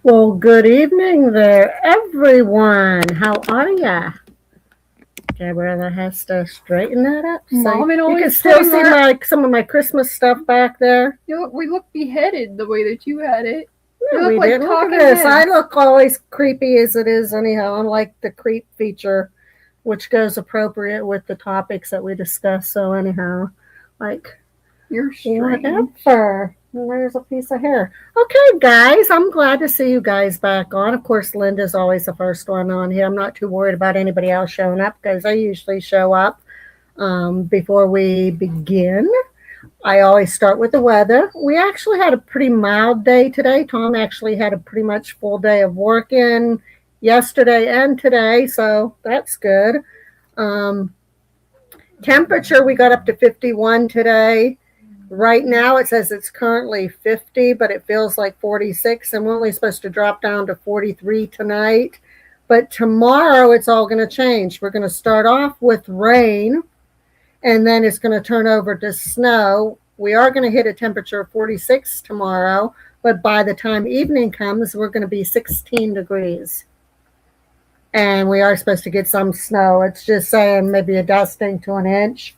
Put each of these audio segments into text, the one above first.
Well, good evening there, everyone. How are ya? Gabriella has to straighten that up. Mom and you can always still see our... some of my Christmas stuff back there. We look beheaded the way that you had it. Yeah, We we look like did. Look at talking this. I heads. look always creepy as it is anyhow. Unlike the creep feature, which goes appropriate with the topics that we discuss. So anyhow, like You're strange. whatever. And there's a piece of hair. Okay, guys, I'm glad to see you guys back on. Of course, Linda's always the first one on here. I'm not too worried about anybody else showing up because I usually show up before we begin. I always start with the weather. We actually had a pretty mild day today. Tom actually had a pretty much full day of working yesterday and today, so that's good. Um, Temperature, we got up to 51 today. Right now it says it's currently 50, but it feels like 46, and we're only supposed to drop down to 43 tonight. But tomorrow it's all going to change. We're going to start off with rain, and then it's going to turn over to snow. We are going to hit a temperature of 46 tomorrow, but by the time evening comes, we're going to be 16 degrees. And we are supposed to get some snow. It's just saying maybe a dusting to an inch.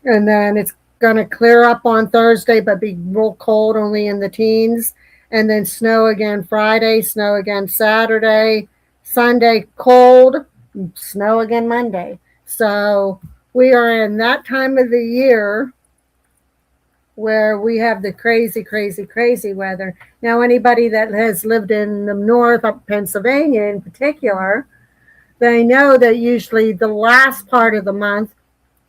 And then it's going to clear up on Thursday, but be real cold, only in the teens. And then snow again Friday, snow again Saturday, Sunday cold, snow again Monday. So we are in that time of the year where we have the crazy, crazy, crazy weather. Now, anybody that has lived in the north, up Pennsylvania in particular, they know that usually the last part of the month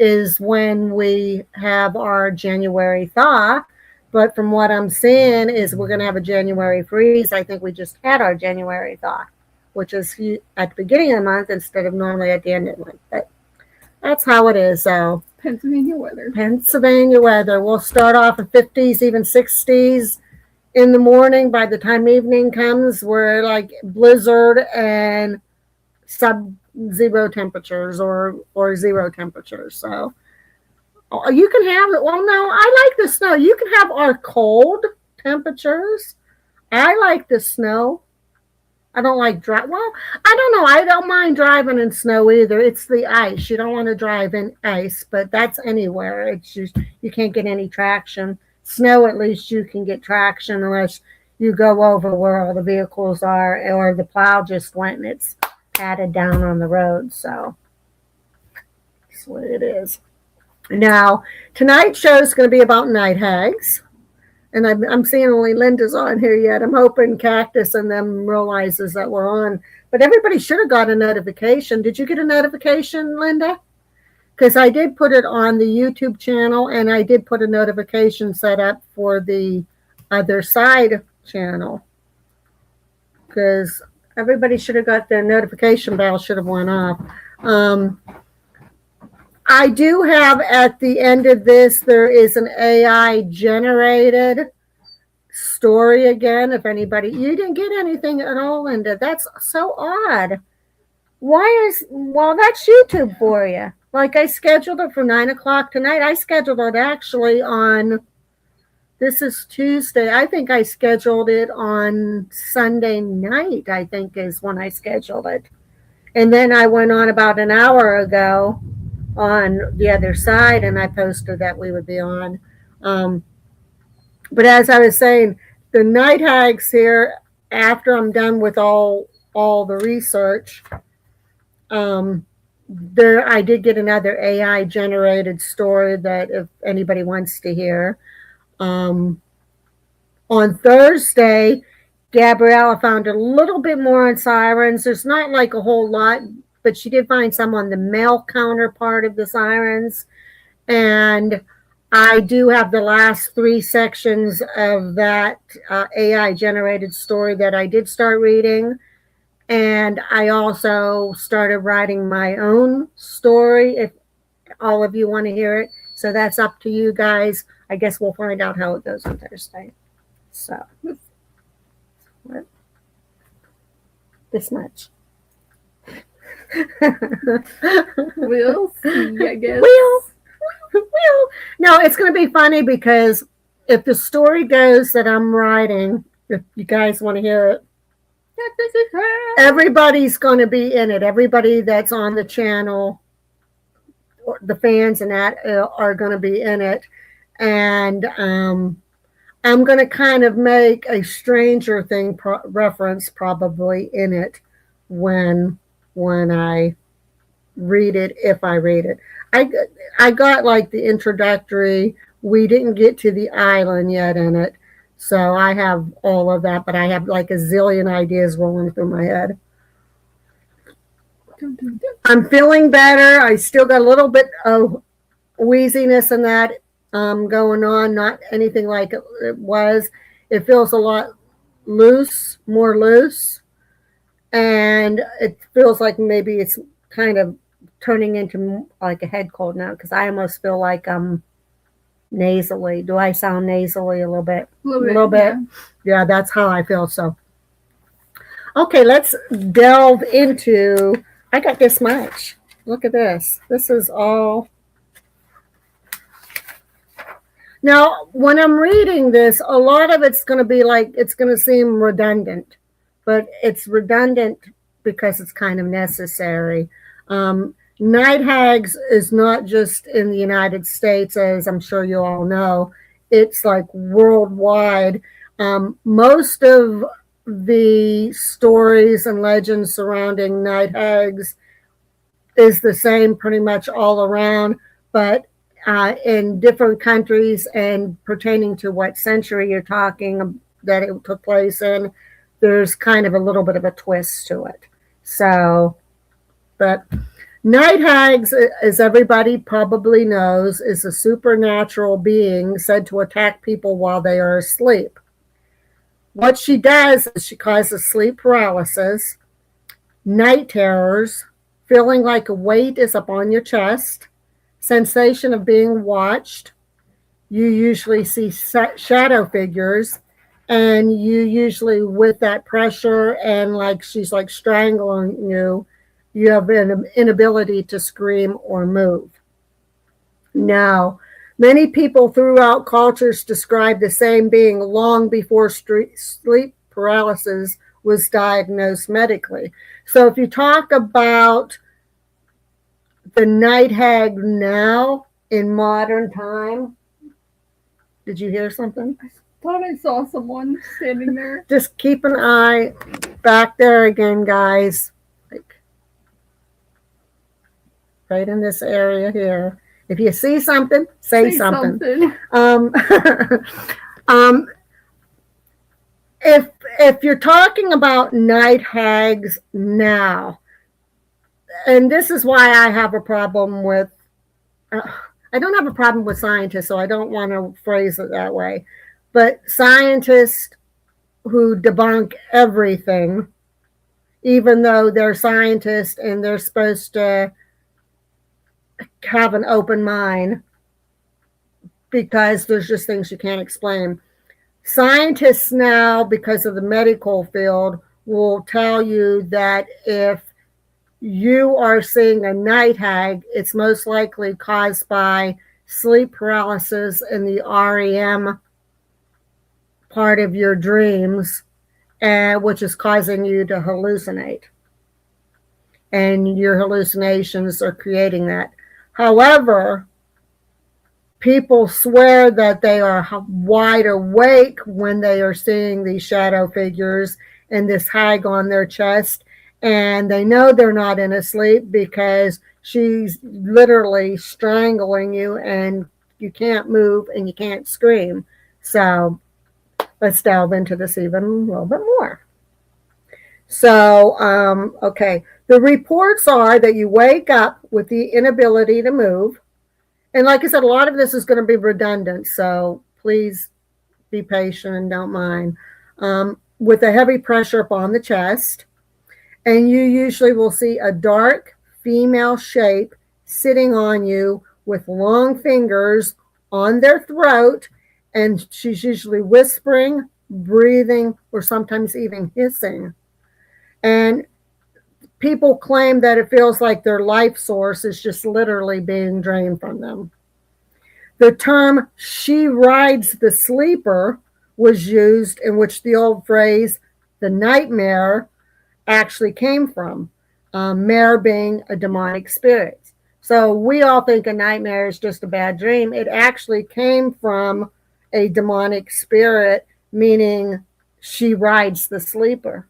is when we have our January thaw. But from what I'm seeing is we're going to have a January freeze. I think we just had our January thaw, which is at the beginning of the month instead of normally at the end of the month. But that's how it is. So Pennsylvania weather. Pennsylvania weather. We'll start off at 50s, even 60s in the morning. By the time evening comes, we're like blizzard and sub-zero temperatures or zero temperatures. So you can have it. Well, no, I like the snow. You can have our cold temperatures. I like the snow. I don't like drive. Well, I don't know. I don't mind driving in snow either. It's the ice. You don't want to drive in ice, but that's anywhere. It's just you can't get any traction. Snow, at least you can get traction unless you go over where all the vehicles are, or the plow just went and it's patted down on the road. So that's what it is. Now, tonight's show is going to be about night hags. And I'm seeing only Linda's on here yet. I'm hoping Cactus and them realizes that we're on. But everybody should have got a notification. Did you get a notification, Linda? Because I did put it on the YouTube channel, and I did put a notification set up for the other side channel. Because everybody should have got their notification bell should have went off. I do have at the end of this, there is an AI generated story again. If anybody, you didn't get anything at all, Linda. That's so odd. Well, that's YouTube for you. Like I scheduled it for 9 o'clock tonight. I scheduled it actually on, this is Tuesday. I think I scheduled it on Sunday night, I think is when I scheduled it. And then I went on about an hour ago on the other side, and I posted that we would be on. But as I was saying, the night hags here, after I'm done with all the research, I did get another AI generated story that if anybody wants to hear. On Thursday, Gabriella found a little bit more on sirens. There's not like a whole lot, but she did find some on the male counterpart of the sirens. And I do have the last 3 sections of that AI generated story that I did start reading. And I also started writing my own story if all of you want to hear it. So that's up to you guys. I guess we'll find out how it goes on Thursday. So this much. We'll see, I guess. No, it's going to be funny because if the story goes that I'm writing, if you guys want to hear it, Everybody's going to be in it. Everybody that's on the channel, the fans and that are going to be in it. And I'm going to kind of make a Stranger Thing reference probably in it when I read it, if I read it. I got like the introductory. We didn't get to the island yet in it. So I have all of that, but I have like a zillion ideas rolling through my head. I'm feeling better. I still got a little bit of wheeziness and that going on. Not anything like it was. It feels a lot loose, more loose. And it feels like maybe it's kind of turning into like a head cold now because I almost feel like I'm nasally. Do I sound nasally a little bit? A little bit. Yeah, that's how I feel. So, okay, let's delve into. I got this much. Look at this. This is all. Now, when I'm reading this, a lot of it's going to be like, it's going to seem redundant, but it's redundant because it's kind of necessary. Night Hags is not just in the United States, as I'm sure you all know. It's like worldwide. Most of the stories and legends surrounding Night Hags is the same pretty much all around, but in different countries and pertaining to what century you're talking that it took place in, there's kind of a little bit of a twist to it. So, but Night Hags, as everybody probably knows, is a supernatural being said to attack people while they are asleep. What she does is she causes sleep paralysis, night terrors, feeling like a weight is upon your chest, sensation of being watched. You usually see shadow figures, and you usually, with that pressure and like she's like strangling you, you have an inability to scream or move. Now, many people throughout cultures describe the same being long before sleep paralysis was diagnosed medically. So if you talk about the night hag now in modern time, did you hear something? I thought I saw someone standing there. Just keep an eye back there again, guys. Like right in this area here. If you see something, say something. If you're talking about night hags now, and this is why I have a problem with. I don't have a problem with scientists, so I don't want to phrase it that way. But scientists who debunk everything, even though they're scientists and they're supposed to have an open mind because there's just things you can't explain. Scientists now, because of the medical field, will tell you that if you are seeing a night hag, it's most likely caused by sleep paralysis in the REM part of your dreams, which is causing you to hallucinate. And your hallucinations are creating that. However, people swear that they are wide awake when they are seeing these shadow figures and this hag on their chest. And they know they're not in a sleep because she's literally strangling you and you can't move and you can't scream. So let's delve into this even a little bit more. So, okay. The reports are that you wake up with the inability to move. And like I said, a lot of this is going to be redundant. So please be patient and don't mind. With a heavy pressure up on the chest. And you usually will see a dark female shape sitting on you with long fingers on their throat. And she's usually whispering, breathing, or sometimes even hissing. And people claim that it feels like their life source is just literally being drained from them. The term "she rides the sleeper" was used, in which the old phrase "the nightmare" actually came from. Mare being a demonic spirit. So we all think a nightmare is just a bad dream. It actually came from a demonic spirit, meaning she rides the sleeper,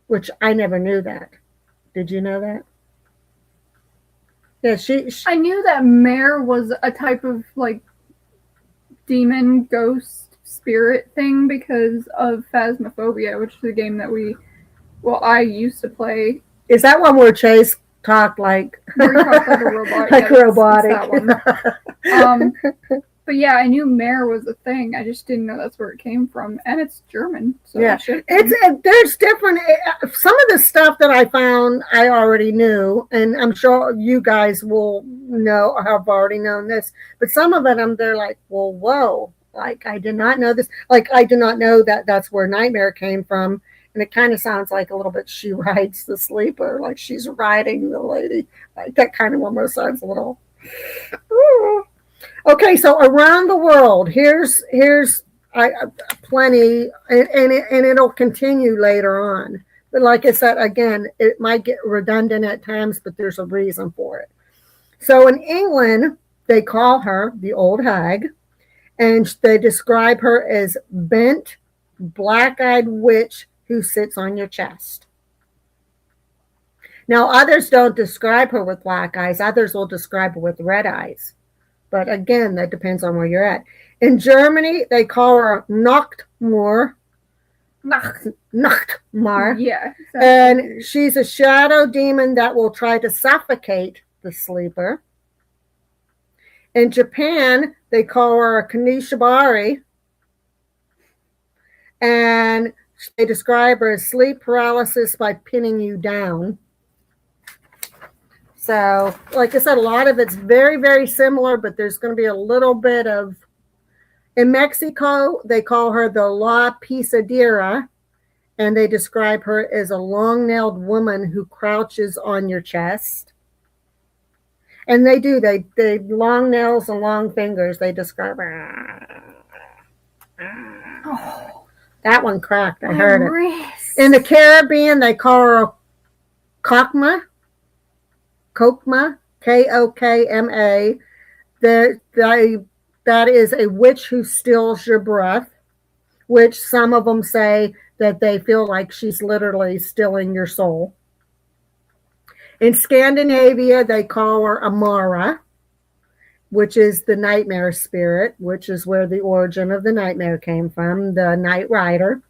which I never knew that. Did you know that? Yeah, I knew that mare was a type of like demon ghost spirit thing because of Phasmophobia, which is a game that I used to play. Is that one where Chase talked like where he talked like a robot? Like yeah, robotic. That one. But yeah, I knew mare was a thing. I just didn't know that's where it came from, and it's German. So yeah, there's different. Some of the stuff that I found I already knew, and I'm sure you guys will know have already known this. But some of it, they're like, well, whoa, like I did not know this. Like I did not know that that's where nightmare came from. And it kind of sounds like a little bit she rides the sleeper, like she's riding the lady. Like that kind of almost sounds a little. Okay, so around the world, here's plenty, and it'll continue later on. But like I said, again, it might get redundant at times, but there's a reason for it. So in England, they call her the old hag, and they describe her as bent, black-eyed witch who sits on your chest. Now, others don't describe her with black eyes. Others will describe her with red eyes. But again, that depends on where you're at. In Germany, they call her Nachtmar. Nachtmar. Yeah. Exactly. And she's a shadow demon that will try to suffocate the sleeper. In Japan, they call her a Kanishibari. And they describe her as sleep paralysis by pinning you down. So, like I said, a lot of it's very, very similar, but there's going to be a little bit of. In Mexico, they call her the La Pisadera, and they describe her as a long-nailed woman who crouches on your chest. And they do. They long nails and long fingers. They describe her. Oh, that one cracked. I heard it. In the Caribbean, they call her a Kokma. Kokma, Kokma. That is a witch who steals your breath, which some of them say that they feel like she's literally stealing your soul. In Scandinavia, they call her Amara, which is the nightmare spirit, which is where the origin of the nightmare came from, the Night Rider,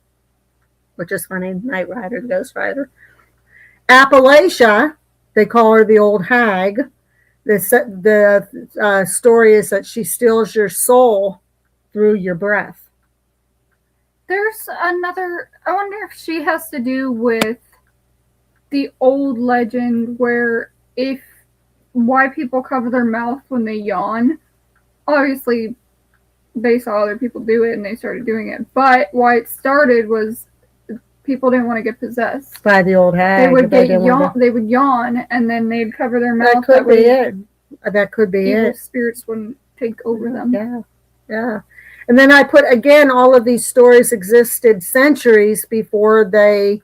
which is funny, Night Rider, the Ghost Rider. Appalachia, they call her the old hag. The story is that she steals your soul through your breath. There's another, I wonder if she has to do with the old legend where why people cover their mouth when they yawn. Obviously, they saw other people do it and they started doing it. But why it started was people didn't want to get possessed by the old hag. They would yawn and then they'd cover their mouth. That could be it. That could be evil it. Spirits wouldn't take over them. Yeah, yeah. And then I put again, all of these stories existed centuries before the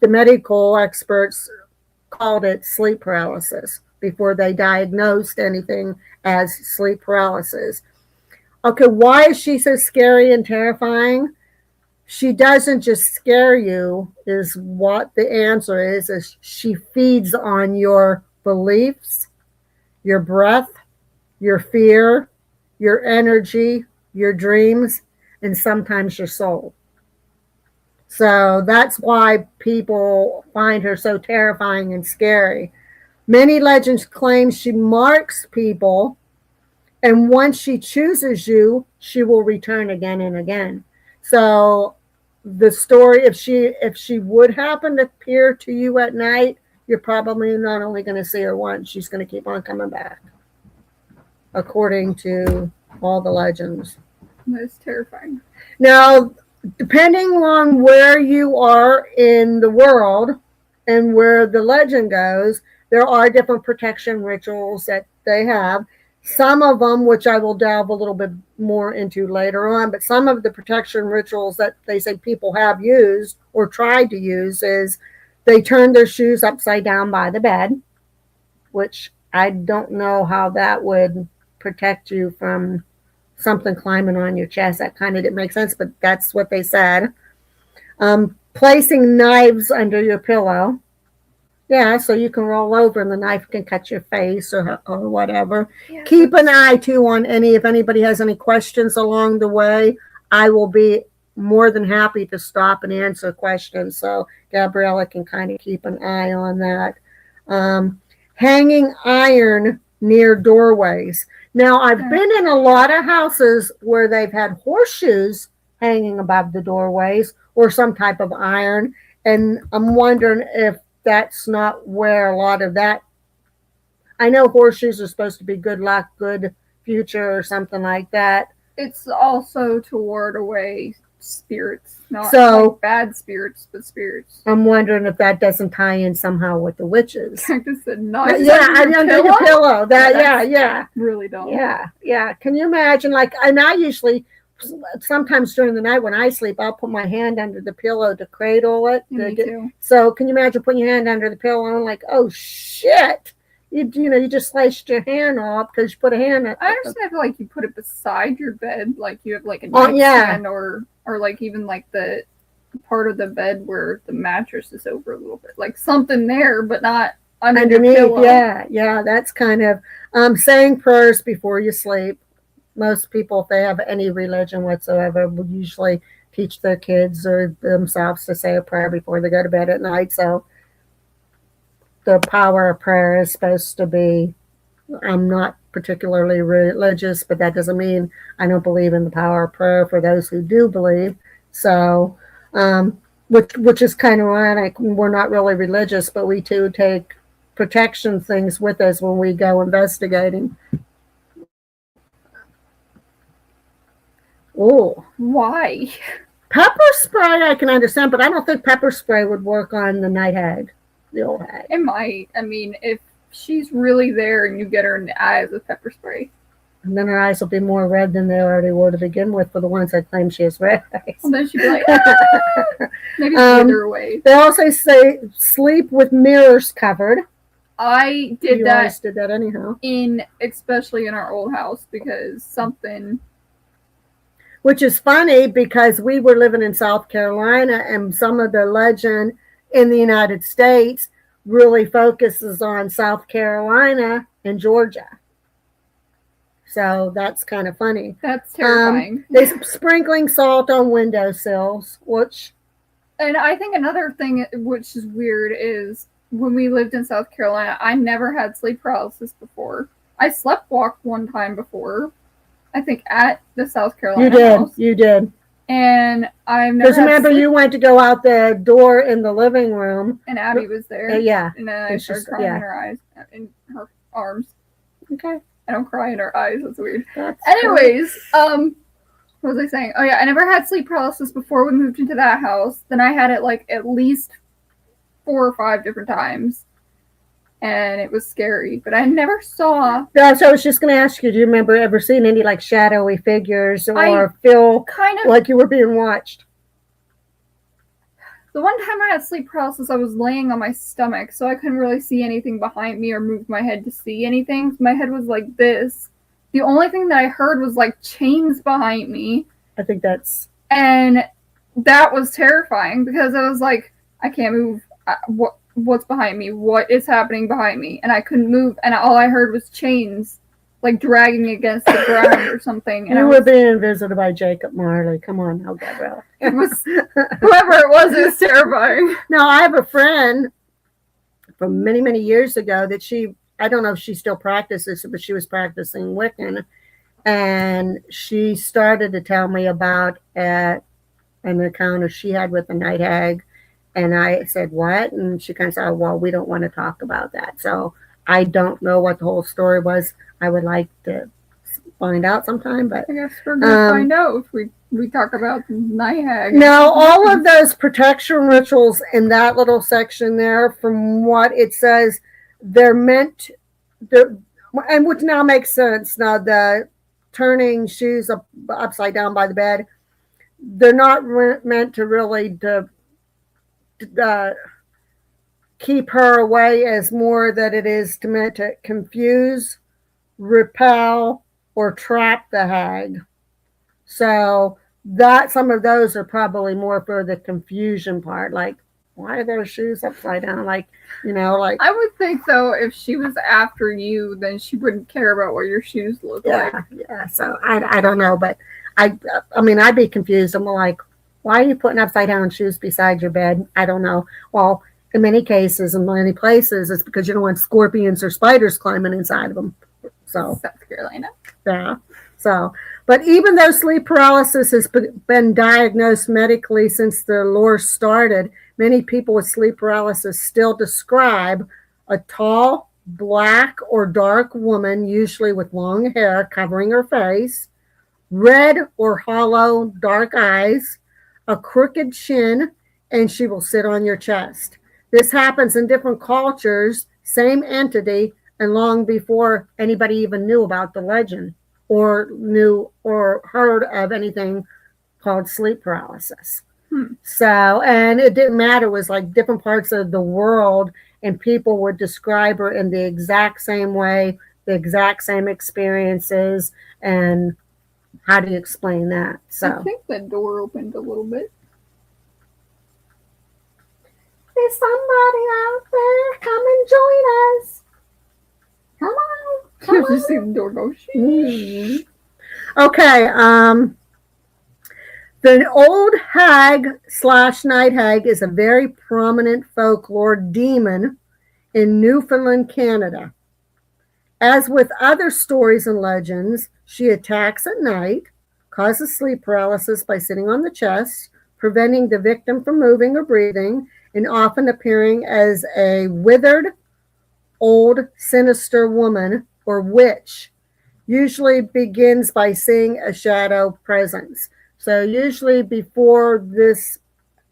medical experts called it sleep paralysis, before they diagnosed anything as sleep paralysis. Okay, why is she so scary and terrifying? She doesn't just scare you, is what the answer is she feeds on your beliefs, your breath, your fear, your energy, your dreams, and sometimes your soul. So that's why people find her so terrifying and scary. Many legends claim she marks people, and once she chooses you, she will return again and again. So the story, if she would happen to appear to you at night, you're probably not only going to see her once, she's going to keep on coming back, according to all the legends. That's terrifying. Now, depending on where you are in the world and where the legend goes, there are different protection rituals that they have. some of them, which I will delve a little bit more into later on, but some of the protection rituals that they say people have used or tried to use is they turn their shoes upside down by the bed, which I don't know how that would protect you from something climbing on your chest. That kind of didn't make sense, but that's what they said. Placing knives under your pillow. Yeah, so you can roll over and the knife can cut your face or whatever. Yeah, keep an eye too on if anybody has any questions along the way. I will be more than happy to stop and answer questions. So Gabriella can kind of keep an eye on that. Hanging iron near doorways. Now, I've been in a lot of houses where they've had horseshoes hanging above the doorways or some type of iron, and I'm wondering if that's not where a lot of that. I know horseshoes are supposed to be good luck, good future, or something like that. It's also to ward away spirits, not like bad spirits, but spirits. I'm wondering if that doesn't tie in somehow with the witches. Practice it not. Yeah, under your pillow. That yeah. Really don't. Yeah. Can you imagine? Like, and I usually, sometimes during the night when I sleep, I'll put my hand under the pillow to cradle it. Me too. So can you imagine putting your hand under the pillow and like, oh shit. You just sliced your hand off because you put a hand. I understand if like you put it beside your bed, like you have like a nightstand or like even like the part of the bed where the mattress is over a little bit, like something there, but not underneath. Your pillow. Yeah, that's kind of saying prayers before you sleep. Most people, if they have any religion whatsoever, will usually teach their kids or themselves to say a prayer before they go to bed at night. So the power of prayer is supposed to be, I'm not particularly religious, but that doesn't mean I don't believe in the power of prayer for those who do believe. So, which is kind of ironic. We're not really religious, but we too take protection things with us when we go investigating. Oh, why? Pepper spray I can understand, but I don't think pepper spray would work on the night hag. The old hag. It might. I mean, if she's really there and you get her in the eyes with pepper spray. And then her eyes will be more red than they already were to begin with for the ones that claim she has red eyes. And then she'd be like, ah! Maybe further away. They also say sleep with mirrors covered. I did that. Always did that anyhow. Especially in our old house because something. Which is funny because we were living in South Carolina and some of the legend in the United States really focuses on South Carolina and Georgia. So that's kind of funny. That's terrifying. They're sprinkling salt on windowsills, which... And I think another thing which is weird is when we lived in South Carolina, I never had sleep paralysis before. I slept walked one time before, I think at the South Carolina house. You did. And I've never. Because remember, you went to go out the door in the living room, and Abby was there. Yeah, and then I started crying in her eyes, in her arms. Okay, I don't cry in her eyes. That's weird. That's Anyways, what was I saying? Oh yeah, I never had sleep paralysis before we moved into that house. Then I had it like at least 4 or 5 different times. And it was scary, but I never saw. Yeah, so I was just going to ask you, do you remember ever seeing any like shadowy figures or feel kind of like you were being watched? The one time I had sleep paralysis, I was laying on my stomach, so I couldn't really see anything behind me or move my head to see anything. My head was like this. The only thing that I heard was like chains behind me. I think that's. And that was terrifying because I was like, I can't move. What's behind me? What is happening behind me? And I couldn't move, and all I heard was chains, like dragging against the ground or something. And you were being visited by Jacob Marley. Come on, now, Gabrielle. It was whoever it was terrifying. Now I have a friend from many, many years ago that I don't know if she still practices, but she was practicing Wiccan, and she started to tell me about an encounter she had with the night hag. And I said, what? And she kind of said, well, we don't want to talk about that. So I don't know what the whole story was. I would like to find out sometime. But I guess we're going to find out if we talk about night hag. Now, all of those protection rituals in that little section there, from what it says, they're meant, and which now makes sense. Now the turning shoes upside down by the bed, they're not meant to really uh, keep her away, as more that it is to meant to confuse, repel, or trap the hag. So that some of those are probably more for the confusion part, like why are those shoes upside down? Like, like I would think though, if she was after you, then she wouldn't care about what your shoes look like. Yeah. So I don't know, but I I mean I'd be confused. I'm like, why are you putting upside down shoes beside your bed? I don't know. Well, in many cases, in many places, it's because you don't want scorpions or spiders climbing inside of them. So South Carolina. yeah. So, but even though sleep paralysis has been diagnosed medically since the lore started, many people with sleep paralysis still describe a tall, black or dark woman, usually with long hair covering her face, red or hollow dark eyes, a crooked chin, and she will sit on your chest. This happens in different cultures, same entity, and long before anybody even knew about the legend or knew or heard of anything called sleep paralysis. So, and it didn't matter, it was like different parts of the world, and people would describe her in the exact same way, the exact same experiences. And how do you explain that? So, I think the door opened a little bit. there's somebody out there. Come and join us. Come on. You just see the door go. Okay. The old hag / night hag is a very prominent folklore demon in Newfoundland, Canada. As with other stories and legends, she attacks at night, causes sleep paralysis by sitting on the chest, preventing the victim from moving or breathing, and often appearing as a withered, old, sinister woman or witch. Usually begins by seeing a shadow presence. So usually before this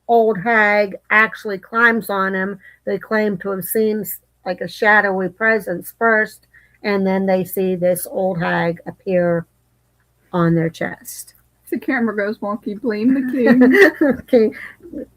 old hag actually climbs on him, they claim to have seen like a shadowy presence first, and then they see this old hag appear on their chest. The camera goes wonky, blame the king. Okay.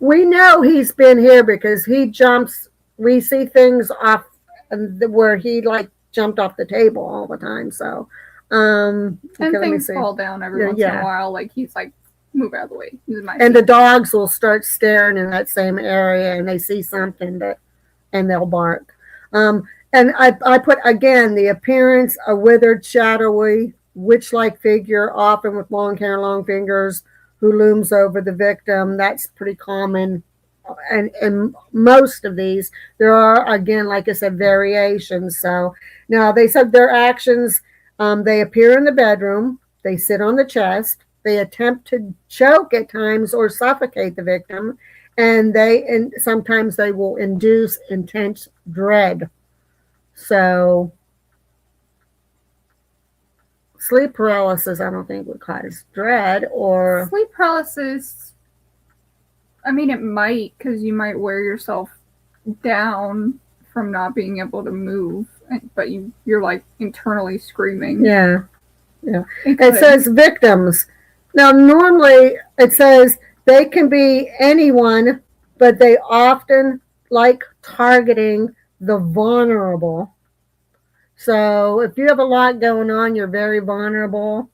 We know he's been here because he jumps. We see things off where he like jumped off the table all the time. So, and things fall down every once in a while. Like he's like, move out of the way. And the dogs will start staring in that same area, and they see something and they'll bark. And I put again the appearance, a withered, shadowy, witch-like figure, often with long hair, long fingers, who looms over the victim. That's pretty common. And most of these, there are, again, like I said, variations. So now they said their actions, they appear in the bedroom, they sit on the chest, they attempt to choke at times or suffocate the victim, and sometimes they will induce intense dread. So sleep paralysis, I don't think would cause dread or sleep paralysis. I mean, it might, because you might wear yourself down from not being able to move, but you're like internally screaming. Yeah. It says victims. Now, normally it says they can be anyone, but they often like targeting the vulnerable. So if you have a lot going on, you're very vulnerable.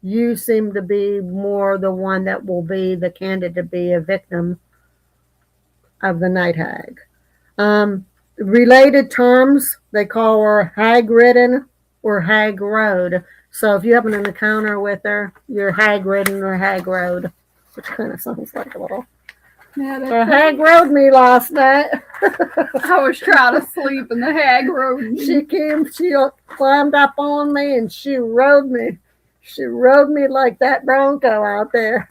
You seem to be more the one that will be the candidate to be a victim of the night hag. Related terms, they call her hag-ridden or hag-rode. So if you have an encounter with her, you're hag-ridden or hag-rode, which kind of sounds like a little. Yeah, the hag rode me last night. I was trying to sleep and the hag rode me. She climbed up on me and she rode me. She rode me like that bronco out there.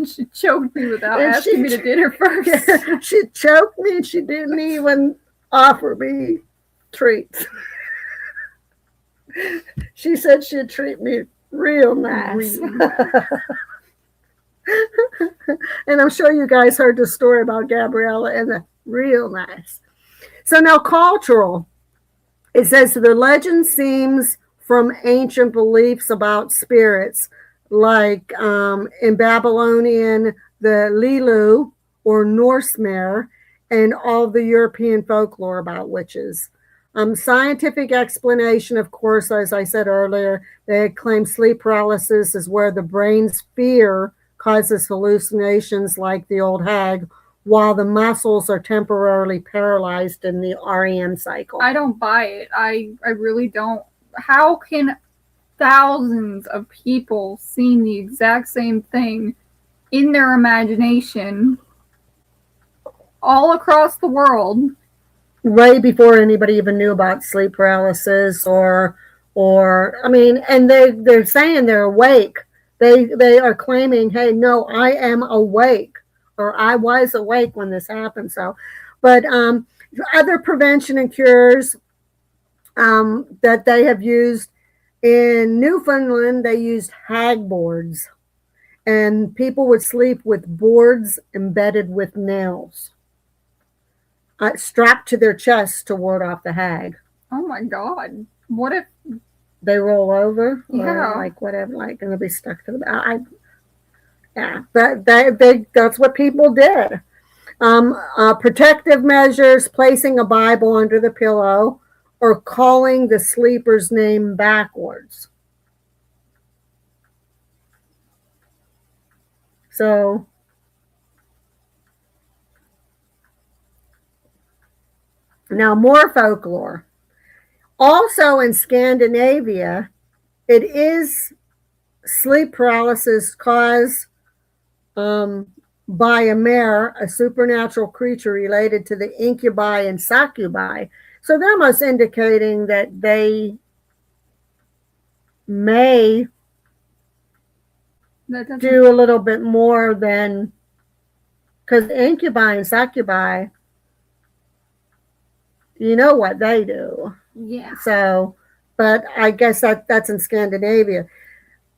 She choked me without asking me to dinner first. Yeah, she choked me and she didn't even offer me treats. She said she'd treat me real nice. And I'm sure you guys heard the story about Gabriella and the real nice. So now cultural. It says the legend seems from ancient beliefs about spirits, like in Babylonian, the Lilu or Norse mare, and all the European folklore about witches. Scientific explanation, of course, as I said earlier, they claim sleep paralysis is where the brain's fear causes hallucinations like the old hag, while the muscles are temporarily paralyzed in the REM cycle. I don't buy it. I really don't. How can thousands of people seeing the exact same thing in their imagination all across the world Way before anybody even knew about sleep paralysis or I mean, and they're saying they're awake. They are claiming, hey, no, I am awake, or I was awake when this happened. So, but other prevention and cures that they have used in Newfoundland, they used hag boards, and people would sleep with boards embedded with nails strapped to their chest to ward off the hag. Oh my god. What if they roll over? Yeah. Or like whatever, like, and they'll be stuck to the. Yeah, that's what people did. Protective measures, placing a Bible under the pillow, or calling the sleeper's name backwards. So, now more folklore. Also in Scandinavia, it is sleep paralysis caused by a mare, a supernatural creature related to the incubi and succubi. So they're almost indicating that they may do a little bit more than, because incubi and succubi, you know what they do. Yeah. So, but I guess that's in Scandinavia.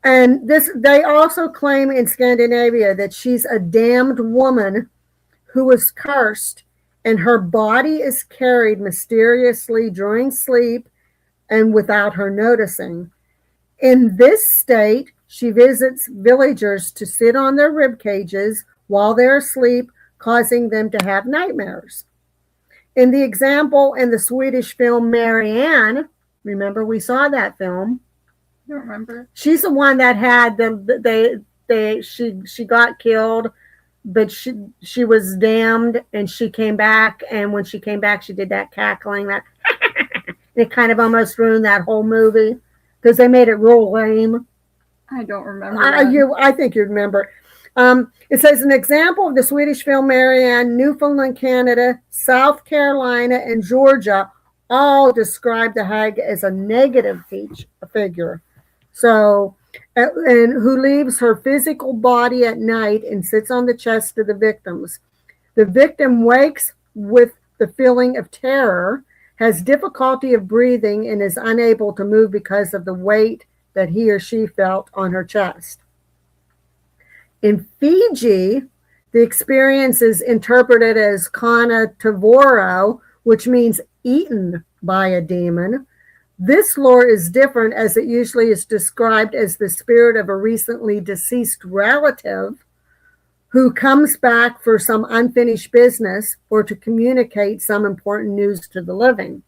And they also claim in Scandinavia that she's a damned woman who was cursed, and her body is carried mysteriously during sleep and without her noticing. In this state, she visits villagers to sit on their rib cages while they're asleep, causing them to have nightmares. In the example in the Swedish film Marianne, remember we saw that film? I don't remember. She's the one that had she got killed, but she was damned, and she came back, and when she came back, she did that cackling, that it kind of almost ruined that whole movie because they made it real lame. I don't remember. I think you remember. It says an example of the Swedish film Marianne, Newfoundland, Canada, South Carolina, and Georgia all describe the hag as a negative figure. So, and who leaves her physical body at night and sits on the chest of the victims. The victim wakes with the feeling of terror, has difficulty of breathing, and is unable to move because of the weight that he or she felt on her chest. In Fiji, the experience is interpreted as kana tavoro, which means eaten by a demon. This lore is different, as it usually is described as the spirit of a recently deceased relative who comes back for some unfinished business or to communicate some important news to the living.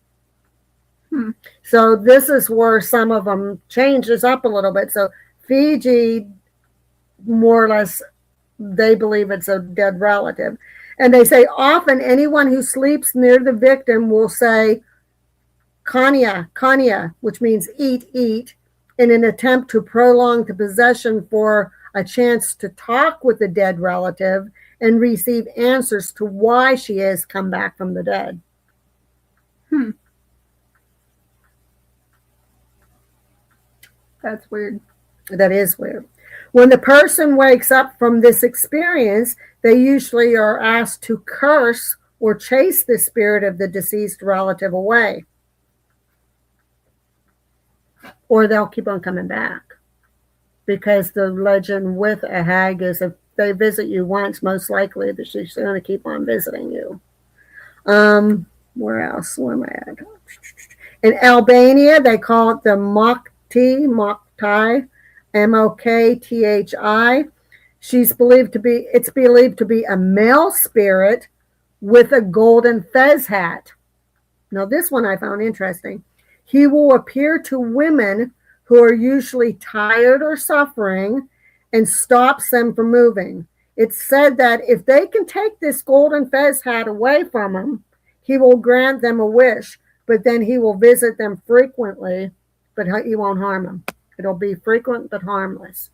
So this is where some of them changes up a little bit. So Fiji, more or less, they believe it's a dead relative. And they say often anyone who sleeps near the victim will say, Kanya, Kanya, which means eat, eat, in an attempt to prolong the possession for a chance to talk with the dead relative and receive answers to why she has come back from the dead. That's weird. That is weird. When the person wakes up from this experience, they usually are asked to curse or chase the spirit of the deceased relative away. Or they'll keep on coming back. Because the legend with a hag is if they visit you once, most likely that she's going to keep on visiting you. Where else? Where am I at? In Albania, they call it the Mokti, Mokthi. It's believed to be a male spirit with a golden fez hat. Now, this one I found interesting. He will appear to women who are usually tired or suffering and stops them from moving. It's said that if they can take this golden fez hat away from him, he will grant them a wish, but then he will visit them frequently, but he won't harm them. It'll be frequent but harmless.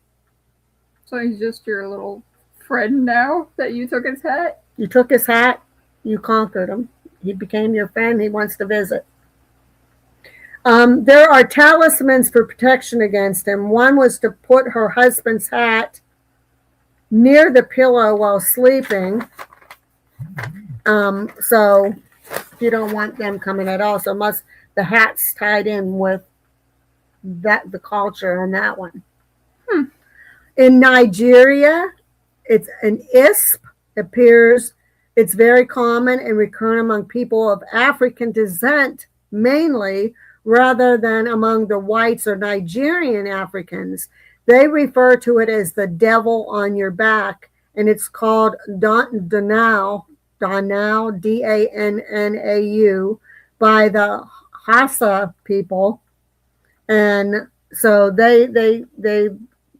So he's just your little friend now that you took his hat? You took his hat, you conquered him. He became your friend, he wants to visit. There are talismans for protection against him. One was to put her husband's hat near the pillow while sleeping. So you don't want them coming at all. So the hat's tied in with the culture on that one. In Nigeria, it's an isp appears. It's very common and recurrent among people of African descent, mainly, rather than among the whites or Nigerian Africans. They refer to it as the devil on your back, and it's called Danau, Dannau, by the Hausa people, and so they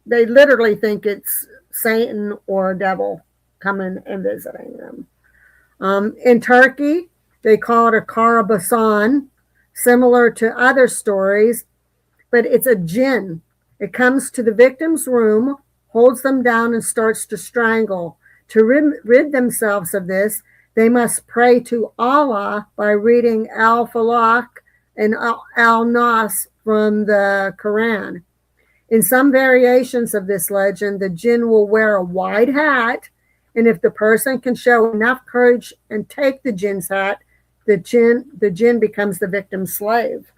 literally think it's Satan or a devil coming and visiting them. In Turkey, they call it a karabasan, similar to other stories, but it's a jinn. It comes to the victim's room, holds them down, and starts to strangle. To rid themselves of this, they must pray to Allah by reading Al-Falaq and Al-Nas from the Quran. In some variations of this legend, the jinn will wear a wide hat, and if the person can show enough courage and take the jinn's hat, the jinn becomes the victim's slave.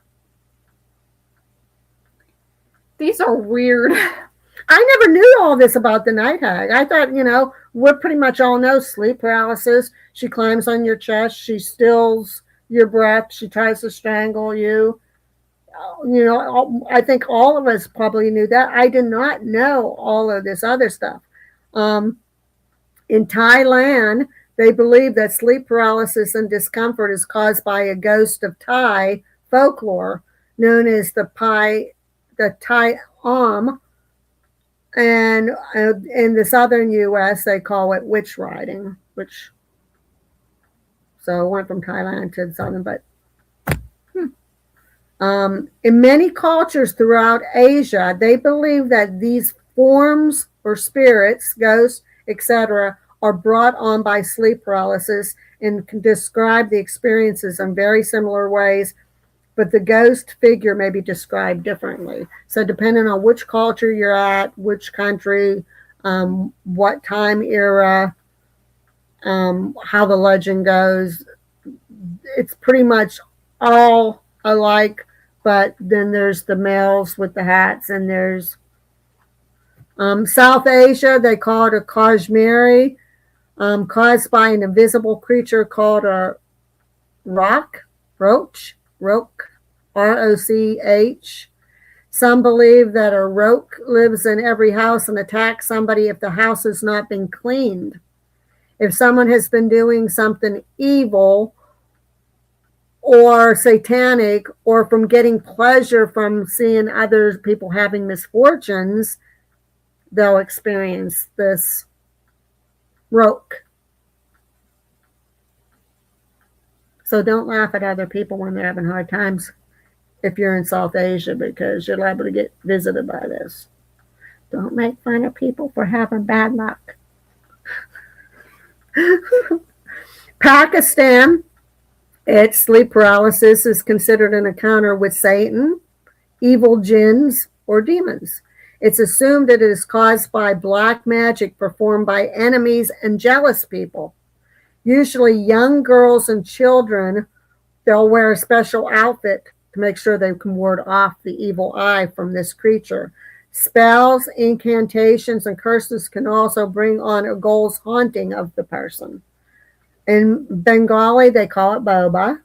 These are weird. I never knew all this about the night hag. I thought, we pretty much all know sleep paralysis. She climbs on your chest. She stills your breath. She tries to strangle you. I think all of us probably knew that. I did not know all of this other stuff. In Thailand, they believe that sleep paralysis and discomfort is caused by a ghost of Thai folklore known as the Thai Om. And in the southern U.S., they call it witch riding, so it went from Thailand to the southern, but in many cultures throughout Asia, they believe that these forms or spirits, ghosts, etc., are brought on by sleep paralysis and can describe the experiences in very similar ways, but the ghost figure may be described differently. So depending on which culture you're at, which country, what time era, how the legend goes, it's pretty much all alike, but then there's the males with the hats, and there's South Asia, they call it a Kashmiri, caused by an invisible creature called a roach, R-O-C-H. Some believe that a roach lives in every house and attacks somebody if the house has not been cleaned. If someone has been doing something evil or satanic, or from getting pleasure from seeing other people having misfortunes, they'll experience this roach. So don't laugh at other people when they're having hard times if you're in South Asia, because you're liable to get visited by this. Don't make fun of people for having bad luck. Pakistan, its sleep paralysis is considered an encounter with Satan, evil jinns, or demons. It's assumed that it is caused by black magic performed by enemies and jealous people. Usually young girls and children, they'll wear a special outfit to make sure they can ward off the evil eye from this creature. Spells, incantations, and curses can also bring on a ghost haunting of the person. In Bengali, they call it boba.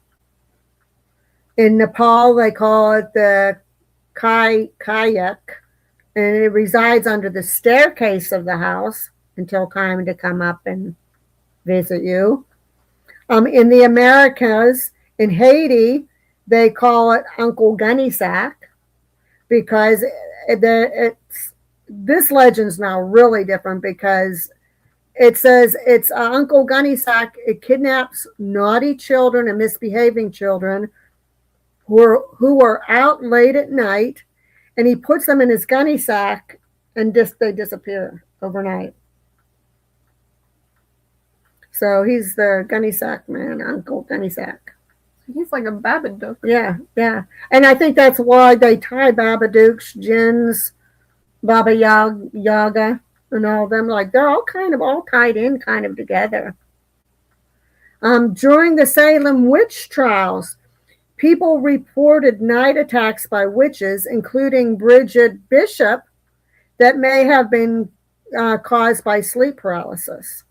In Nepal, they call it the kayak, and it resides under the staircase of the house until time to come up and visit you. In the Americas, in Haiti, they call it Uncle Gunny Sack because this legend's now really different because it says it's Uncle Gunny Sack. It kidnaps naughty children and misbehaving children who are out late at night, and he puts them in his gunny sack, and they disappear overnight. So he's the gunny sack man, Uncle Gunny Sack. He's like a Babadook. Yeah, yeah. And I think that's why they tie Babadooks, Jinns, Baba Yaga, and all of them. Like they're all tied in kind of together. During the Salem witch trials, people reported night attacks by witches, including Bridget Bishop, that may have been caused by sleep paralysis.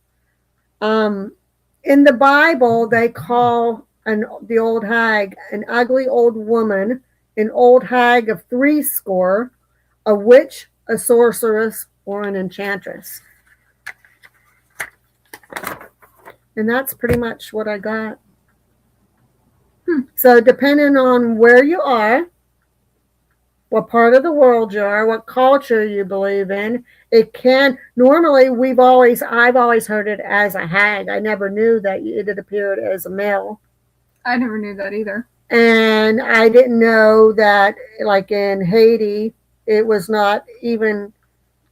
In the Bible, they call the old hag an ugly old woman, an old hag of 80, a witch, a sorceress, or an enchantress. And that's pretty much what I got. So depending on where you are, what part of the world you are, what culture you believe in, it can normally I've always heard it as a hag. I never knew that it had appeared as a male. I never knew that either. And I didn't know that like in Haiti, it was not even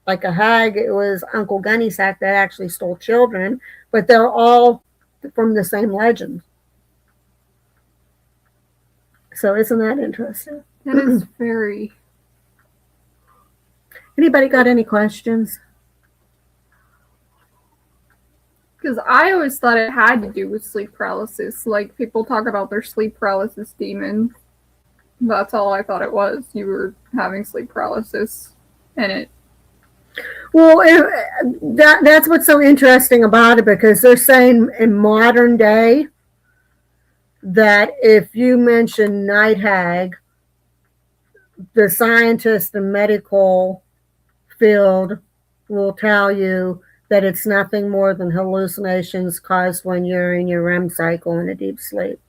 like a hag, it was Uncle Gunny Sack that actually stole children, but they're all from the same legend. So isn't that interesting? That is very. Anybody got any questions? Because I always thought it had to do with sleep paralysis. Like people talk about their sleep paralysis demons. That's all I thought it was. You were having sleep paralysis, and it. Well, that's what's so interesting about it, because they're saying in modern day that if you mention night hag, the scientist and medical field will tell you that it's nothing more than hallucinations caused when you're in your REM cycle in a deep sleep.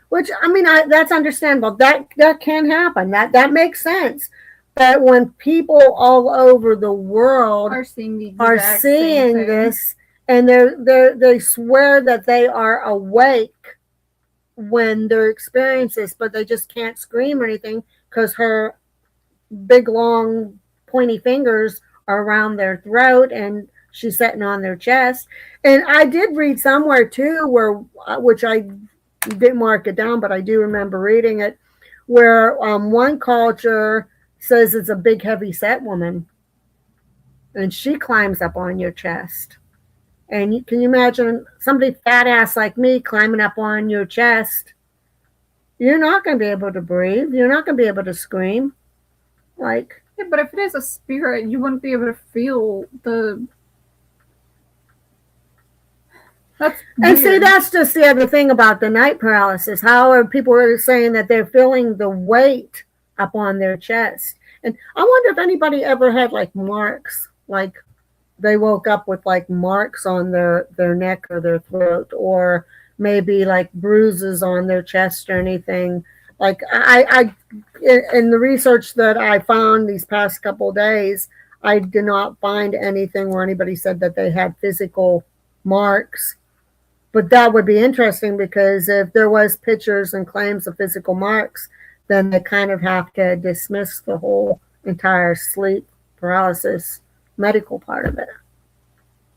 Which, I mean, that's understandable. That can happen. That makes sense. But when people all over the world are seeing this, and they swear that they are awake when they're experiencing this, but they just can't scream or anything because her big, long, pointy fingers are around their throat and she's sitting on their chest. And I did read somewhere too, which I didn't mark it down, but I do remember reading it, where one culture says it's a big, heavy set woman, and she climbs up on your chest. And can you imagine somebody fat ass like me climbing up on your chest? You're not going to be able to breathe. You're not going to be able to scream. Like, yeah, but if it is a spirit, you wouldn't be able to feel the. And see, that's just the other thing about the night paralysis. How are people saying that they're feeling the weight up on their chest? And I wonder if anybody ever had like marks, like they woke up with like marks on their neck or their throat, or maybe like bruises on their chest or anything. Like I in the research that I found these past couple of days, I did not find anything where anybody said that they had physical marks. But that would be interesting, because if there was pictures and claims of physical marks, then they kind of have to dismiss the whole entire sleep paralysis medical part of it.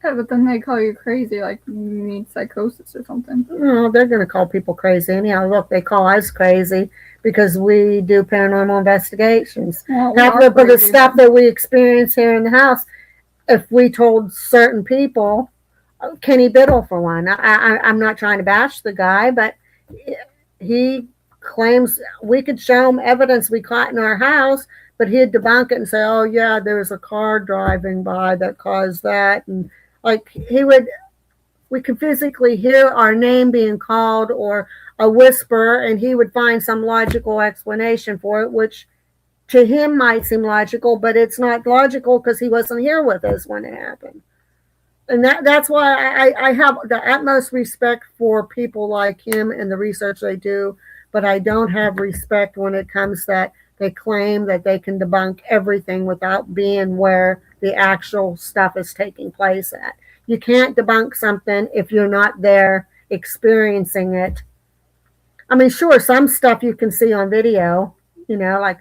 Yeah, but then they call you crazy, like you need psychosis or something. No, they're going to call people crazy anyhow. Look, they call us crazy because we do paranormal investigations. Well, the stuff that we experience here in the house, if we told certain people, Kenny Biddle for one, I'm not trying to bash the guy, but he claims we could show him evidence we caught in our house, but he'd debunk it and say, oh yeah, there was a car driving by that caused that. And like he would we could physically hear our name being called or a whisper, and he would find some logical explanation for it, which to him might seem logical, but it's not logical because he wasn't here with us when it happened. And that's why I have the utmost respect for people like him and the research they do, but I don't have respect when it comes that they claim that they can debunk everything without being where the actual stuff is taking place at. You can't debunk something if you're not there experiencing it. I mean, sure, some stuff you can see on video, like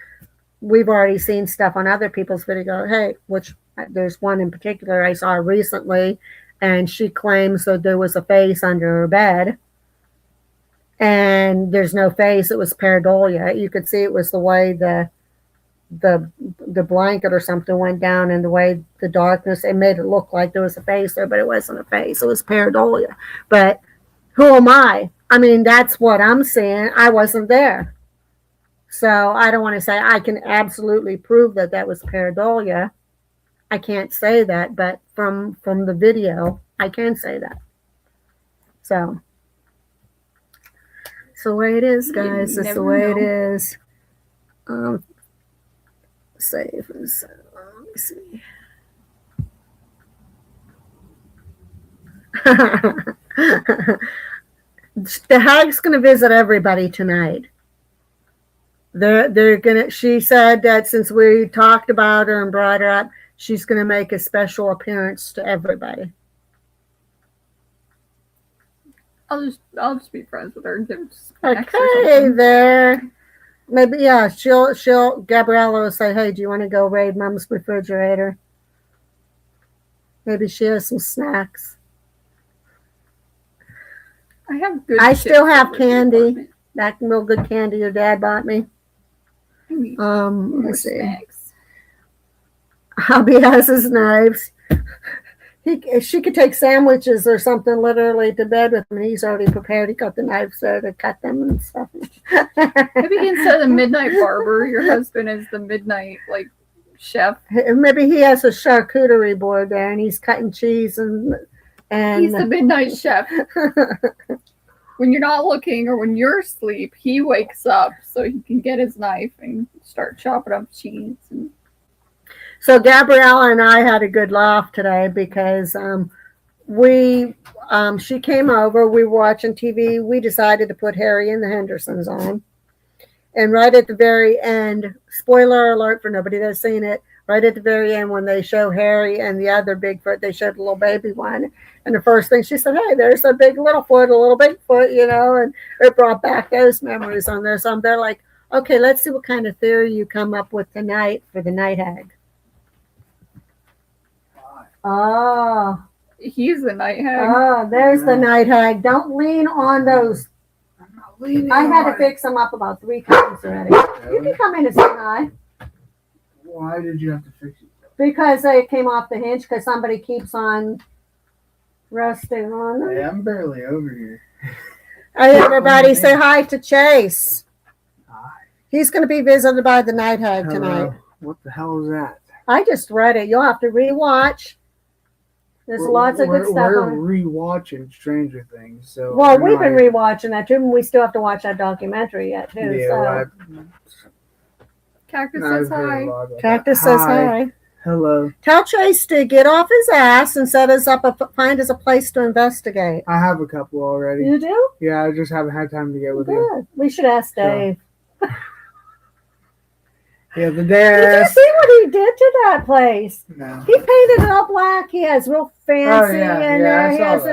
we've already seen stuff on other people's video. Hey, which there's one in particular I saw recently, and she claims that there was a face under her bed, and there's no face. It was pareidolia. You could see it was the way the blanket or something went down, and the way the darkness, it made it look like there was a face there, but it wasn't a face. It was pareidolia. But who am I? I mean, that's what I'm saying. I wasn't there. So I don't want to say I can absolutely prove that that was pareidolia. I can't say that, but from the video, I can say that. So it's the way it is, guys. It's the way it is. Save and so. Let me see. The Hag's going to visit everybody tonight. They're gonna. She said that since we talked about her and brought her up, she's gonna make a special appearance to everybody. I'll just be friends with her and give okay there. Maybe she'll Gabriella will say, hey, do you want to go raid Mom's refrigerator? Maybe she has some snacks. I still have candy. That real good candy your dad bought me. Let's see. Snacks. Hubby has his knives. She could take sandwiches or something literally to bed with him. He's already prepared. He got the knives there to cut them and stuff. Maybe instead of midnight barber, your husband is the midnight chef. Maybe he has a charcuterie board there and he's cutting cheese and he's the midnight chef. When you're not looking or when you're asleep, he wakes up so he can get his knife and start chopping up cheese. So Gabriella and I had a good laugh today because she came over. We were watching TV. We decided to put Harry and the Hendersons on. And right at the very end, spoiler alert for nobody that's seen it, right at the very end when they show Harry and the other Bigfoot, they showed a little baby one. And the first thing she said, hey, there's a big little foot, a little Bigfoot, and it brought back those memories on there. So I'm there like, okay, let's see what kind of theory you come up with tonight for the night hag. Oh. He's the night hag. Oh, there's the night hag. Don't lean on those. I had to fix them up about 3 times already. You can come in and say hi. Why did you have to fix it? Because they came off the hinge because somebody keeps on resting on them. Hey, I'm barely over here. Hey, everybody, say hi to Chase. Hi. He's going to be visited by the night hag tonight. What the hell is that? I just read it. You'll have to rewatch. There's lots of good stuff we're on it. rewatching Stranger Things. So well, we've been rewatching that too, and we still have to watch that documentary yet too. Yeah, so. right. Cactus says hi. Cactus says hi. Hello. Tell Chase to get off his ass and set us up find us a place to investigate. I have a couple already. You do? Yeah, I just haven't had time to get with you. We should ask Dave. Yeah, the Did you see what he did to that place? No. He painted it all black. He has real fancy in there. He has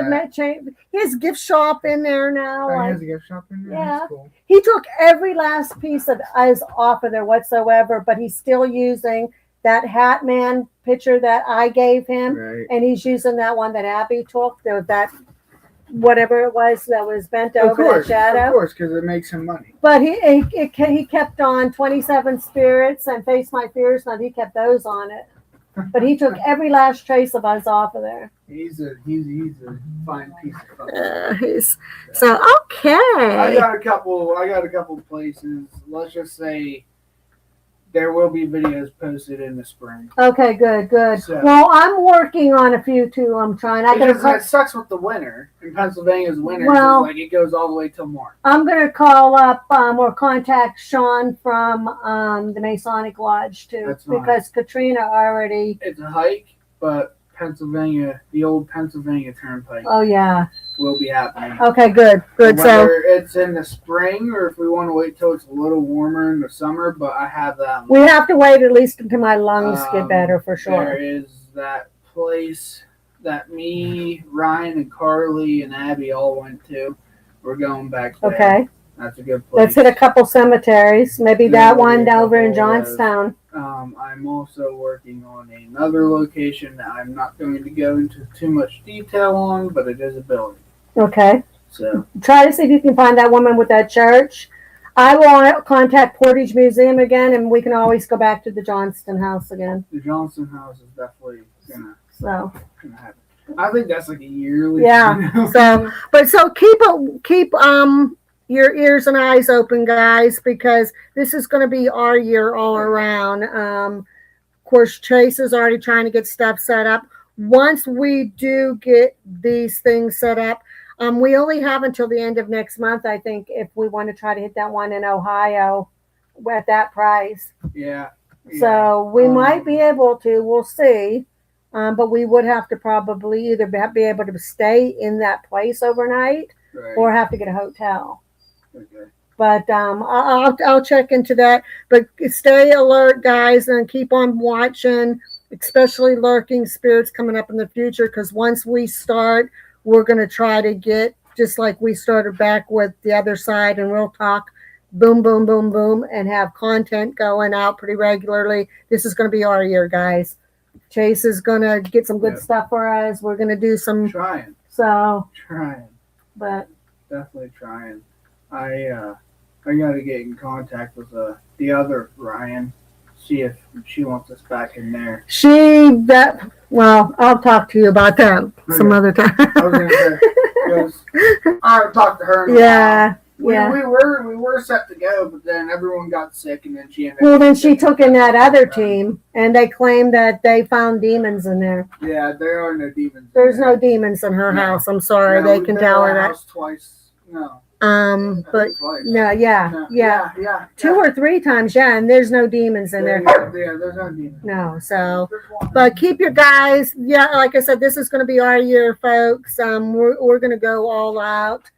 he has gift shop in there now. He has a gift shop in there? Yeah. That's cool. He took every last piece of eyes off of there whatsoever, but he's still using that Hat Man picture that I gave him. Right. And he's using that one that Abby took, that whatever it was that was bent over the shadow. Of course, because it makes him money. But he kept on 27 Spirits and Face My Fears, and he kept those on it. But he took every last trace of us off of there. He's a fine piece of stuff. So okay. I got a couple places. Let's just say there will be videos posted in the spring. Okay, good. So- Well, I'm working on a few too. I'm trying. Because it sucks with the winter. In Pennsylvania's winter, Well- like it goes all the way till March. I'm gonna call up or contact Sean from the Masonic Lodge too, That's fine. because Katrina already. It's a hike, but Pennsylvania, the old Pennsylvania Turnpike, Oh yeah. will be happening. Okay, good. So Whether it's in the spring or if we want to wait till it's a little warmer in the summer, but I have that. we have to wait at least until my lungs get better for sure. There is that place that me, Ryan, and Carly and Abby all went to. We're going back there. Okay. That's a good place. Let's hit a couple cemeteries. Maybe Yeah, that we'll one hit a over in couple of those. Johnstown. I'm also working on another location that I'm not going to go into too much detail on, but it is a building. Okay. So Try to see if you can find that woman with that church. I will contact Portage Museum again, and we can always go back to the Johnston House again. the Johnson House is definitely gonna So, happen. I think that's like a yearly. Yeah. so keep your ears and eyes open, guys, because this is going to be our year all around. Of course, Chase is already trying to get stuff set up. Once we do get these things set up, we only have until the end of next month, I think, if we want to try to hit that one in Ohio at that price. Yeah. So we might be able to. We'll see. But we would have to probably either be able to stay in that place overnight Right. or have to get a hotel. Okay. But I'll check into that. But stay alert, guys, and keep on watching, especially lurking spirits coming up in the future. Because once we start, we're going to try to get, just like we started back with the other side and Real Talk, boom, boom, boom, boom, and have content going out pretty regularly. This is going to be our year, guys. Chase is going to get some good stuff for us. We're going to do some. Trying. But Definitely trying. I got to get in contact with the other Ryan, see if she wants us back in there. I'll talk to you about that some other time. I was gonna say, 'cause I haven't talked to her. In a Yeah. while. We were set to go, but then everyone got sick, and then she ended. Well, then she took in that other team, and they claimed that they found demons in there. Yeah, there are no demons. There's no demons in her house. I'm sorry, No, they we've can been tell to her our that. house twice. No. But Twice. no, yeah. Yeah. 2 or 3 times, yeah, and there's no demons in there. Yeah, there's no demons. No, so. There's one. But keep your guys, like I said, this is going to be our year, folks. We're going to go all out.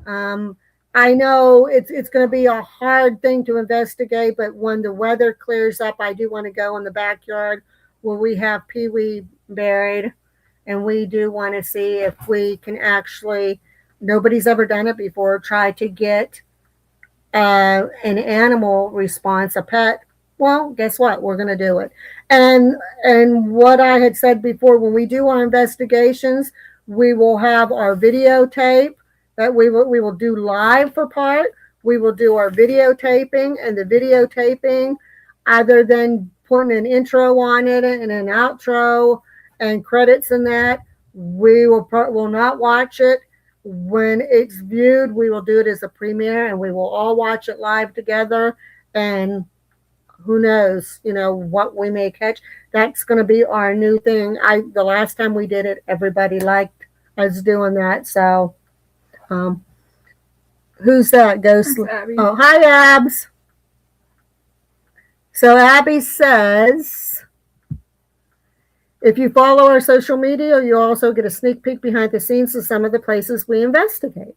I know it's going to be a hard thing to investigate, but when the weather clears up, I do want to go in the backyard where we have Pee Wee buried, and we do want to see if we can actually. Nobody's ever done it before. Try to get an animal response, a pet. Well, guess what? We're going to do it. And what I had said before, when we do our investigations, we will have our videotape that we will do live for part. We will do our videotaping, and the videotaping, other than putting an intro on it and an outro and credits in that, we will not watch it. When it's viewed, we will do it as a premiere, and we will all watch it live together. And who knows, what we may catch. That's going to be our new thing. The last time we did it, everybody liked us doing that. So, who's that? Ghost? That's Abby. Oh, hi, Abs. So Abby says, if you follow our social media, you also get a sneak peek behind the scenes of some of the places we investigate.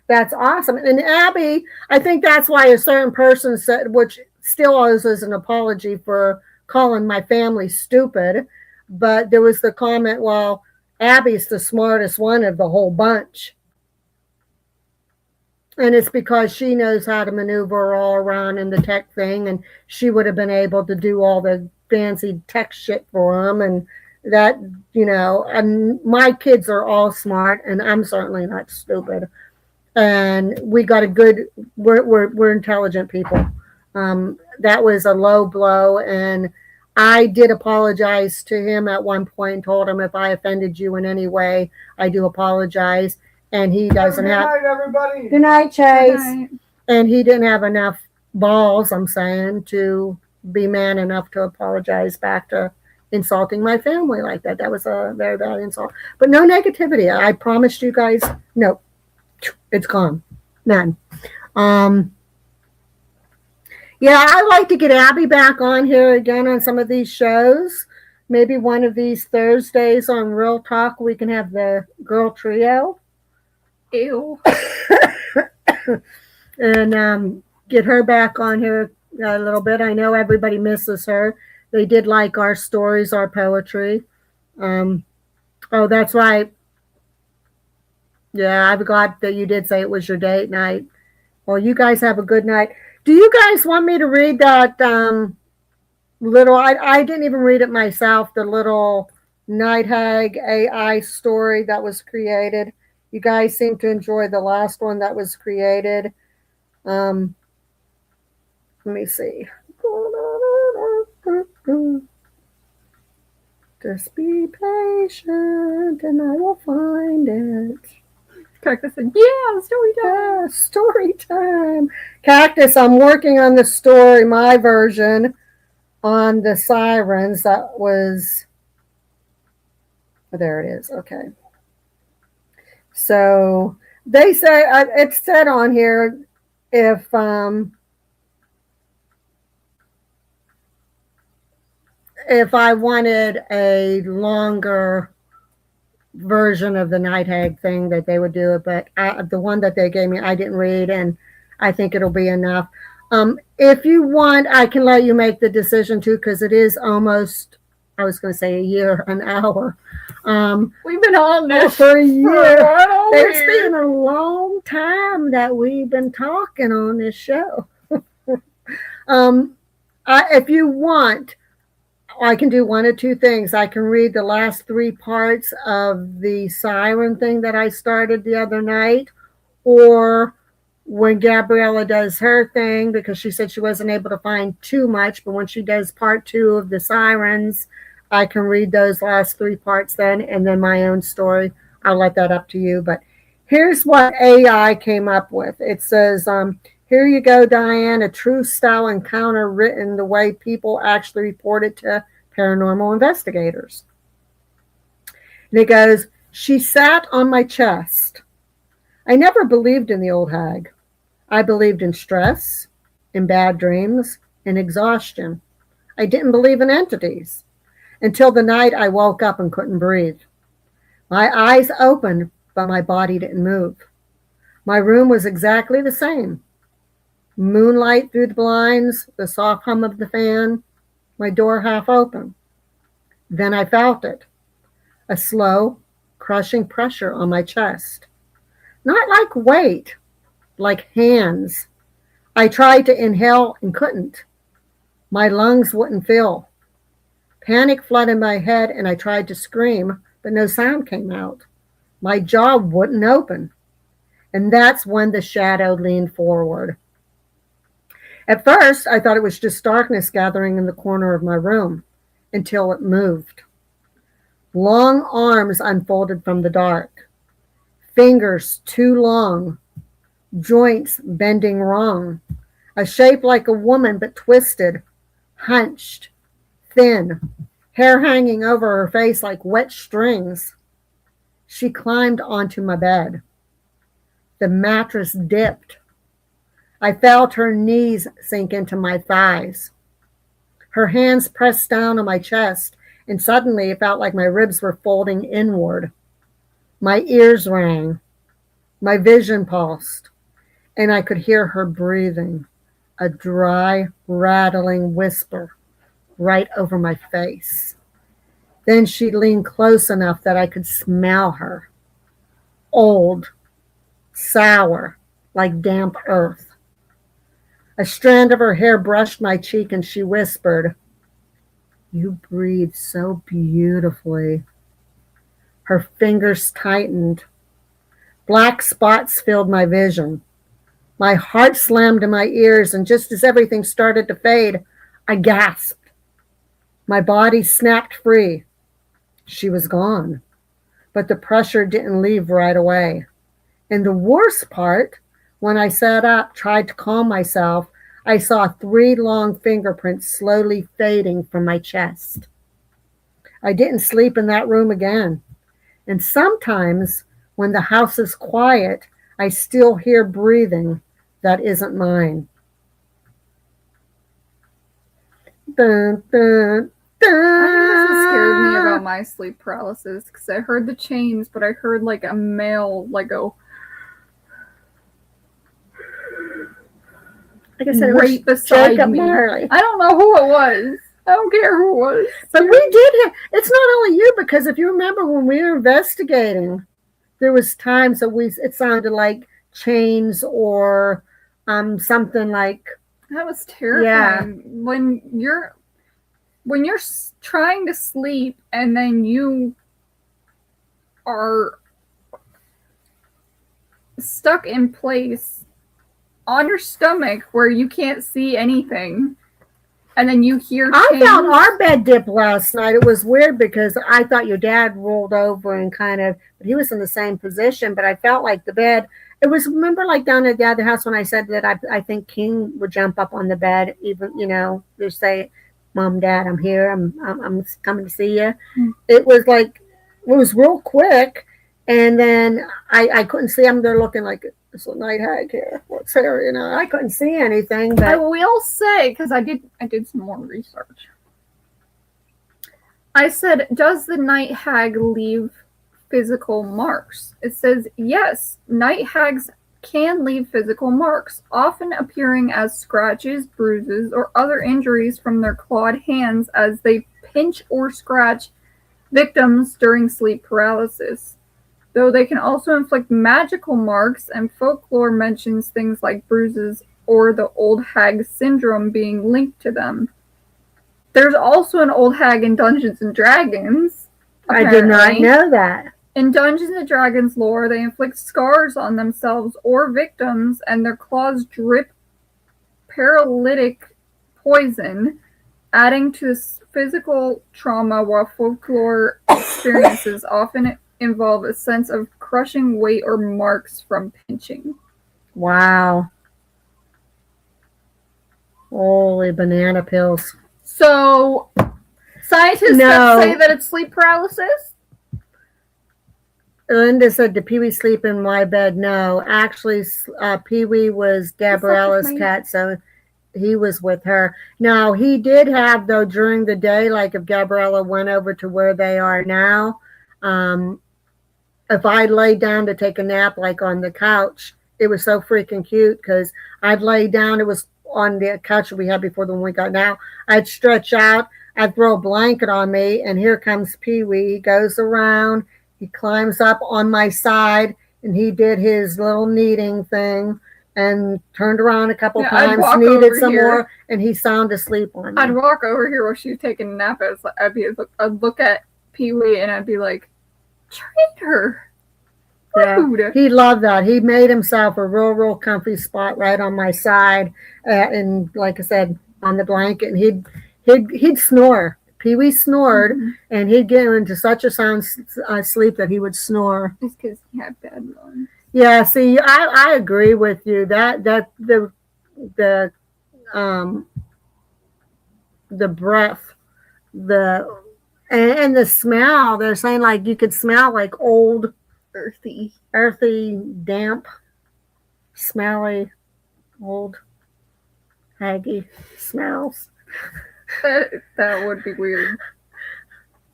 That's awesome. And Abby, I think that's why a certain person said, which still owes us an apology for calling my family stupid, but there was the comment, well, Abby's the smartest one of the whole bunch. And it's because she knows how to maneuver all around in the tech thing, and she would have been able to do all the fancy tech shit for them. And that, and my kids are all smart, and I'm certainly not stupid. And we got we're intelligent people. That was a low blow, and I did apologize to him at one point and told him, if I offended you in any way, I do apologize. And he doesn't have. Good night, everybody. Good night, Chase. Good night. And he didn't have enough balls, I'm saying, to be man enough to apologize back to insulting my family like that. That was a very bad insult. But no negativity. I promised you guys, no, it's gone. None. Um, yeah, I'd like to get Abby back on here again on some of these shows. Maybe one of these Thursdays on Real Talk, we can have the girl trio. Ew. And get her back on here a little bit. I know everybody misses her. They did like our stories, our poetry. Oh, that's right. Yeah, I forgot that you did say it was your date night. Well, you guys have a good night. Do you guys want me to read that little, I didn't even read it myself, the little Night Hag AI story that was created? You guys seem to enjoy the last one that was created. Let me see. Just be patient and I will find it. Cactus said, yeah, story time. Yeah, story time. Cactus, I'm working on the story, my version, on the sirens. That was, oh, there it is. Okay. So they say, it said on here, if I wanted a longer version of the Night Hag thing, that they would do it, but the one that they gave me, I didn't read, and I think it'll be enough. If you want, I can let you make the decision too, because it is almost, I was going to say a year, an hour. We've been on this for a year. It's been a long time that we've been talking on this show. If you want, I can do one of two things. I can read the last 3 parts of the siren thing that I started the other night, or when Gabriella does her thing, because she said she wasn't able to find too much, but when she does part 2 of the sirens, I can read those last 3 parts then, and then my own story. I'll let that up to you. But here's what AI came up with. It says, here you go, Diane, a true style encounter written the way people actually report it to paranormal investigators. And it goes, she sat on my chest. I never believed in the old hag. I believed in stress, in bad dreams, in exhaustion. I didn't believe in entities until the night I woke up and couldn't breathe. My eyes opened, but my body didn't move. My room was exactly the same. Moonlight through the blinds, the soft hum of the fan, my door half open. Then I felt it, a slow, crushing pressure on my chest. Not like weight, like hands. I tried to inhale and couldn't. My lungs wouldn't fill. Panic flooded my head and I tried to scream, but no sound came out. My jaw wouldn't open. And that's when the shadow leaned forward. At first, I thought it was just darkness gathering in the corner of my room, until it moved. Long arms unfolded from the dark, fingers too long, joints bending wrong, a shape like a woman but twisted, hunched, thin, hair hanging over her face like wet strings. She climbed onto my bed. The mattress dipped. I felt her knees sink into my thighs. Her hands pressed down on my chest, and suddenly it felt like my ribs were folding inward. My ears rang. My vision pulsed, and I could hear her breathing, a dry, rattling whisper right over my face. Then she leaned close enough that I could smell her. Old, sour, like damp earth. A strand of her hair brushed my cheek and she whispered, "You breathe so beautifully." Her fingers tightened. Black spots filled my vision. My heart slammed in my ears, and just as everything started to fade, I gasped. My body snapped free. She was gone, but the pressure didn't leave right away. And the worst part, when I sat up, tried to calm myself, I saw 3 long fingerprints slowly fading from my chest. I didn't sleep in that room again. And sometimes, when the house is quiet, I still hear breathing that isn't mine. Dun, dun, I think this scared me about dun. my sleep paralysis because I heard the chains, but I heard like a male like go Like I said, it right was beside Jacob me. Marley. I don't know who it was. I don't care who it was. But we did have, it's not only you, because if you remember when we were investigating, there was times that it sounded like chains or something like, That was terrifying. When you're trying to sleep and then you are stuck in place on your stomach where you can't see anything, and then you hear I chains. felt our bed dip last night. It was weird because I thought your dad rolled over and kind of, but he was in the same position, but I felt like the bed, it was, remember like down at the other house when I said that I think King would jump up on the bed, even, just say, Mom, Dad, I'm here. I'm coming to see you. It was like, it was real quick. And then I couldn't see him. They're looking like, it's a night hag here. What's here? I couldn't see anything. But I will say, because I did some more research. I said, does the night hag leave physical marks? It says, yes, night hags can leave physical marks, often appearing as scratches, bruises, or other injuries from their clawed hands as they pinch or scratch victims during sleep paralysis. Though they can also inflict magical marks, and folklore mentions things like bruises or the old hag syndrome being linked to them. There's also an old hag in Dungeons and Dragons. I did not know that. In Dungeons and Dragons lore, they inflict scars on themselves or victims, and their claws drip paralytic poison, adding to physical trauma, while folklore experiences often involve a sense of crushing weight or marks from pinching. Wow. Holy banana pills. So, scientists say that it's sleep paralysis? Linda said, did Pee-wee sleep in my bed? No. Actually, Pee-wee was Gabriella's cat, so he was with her. Now, he did have, though, during the day, like if Gabriella went over to where they are now, if I laid down to take a nap, like on the couch, it was so freaking cute because I'd lay down. It was on the couch that we had before the one we got now. I'd stretch out. I'd throw a blanket on me, and here comes Pee-wee. He goes around. He climbs up on my side, and he did his little kneading thing and turned around a couple times, kneaded some more, and he sound asleep on me. I'd walk over here while she was taking a nap. I'd look at Pee-wee, and I'd be like, treat her. Yeah, he loved that. He made himself a real comfy spot right on my side, and like I said, on the blanket. And he'd snore. Pee-wee snored, and he'd get into such a sound sleep that he would snore. It's because he had bad lungs. Yeah, see, I agree with you that the breath, and the smell. They're saying like you could smell like old, earthy, damp, smelly, old, haggy smells. That would be weird.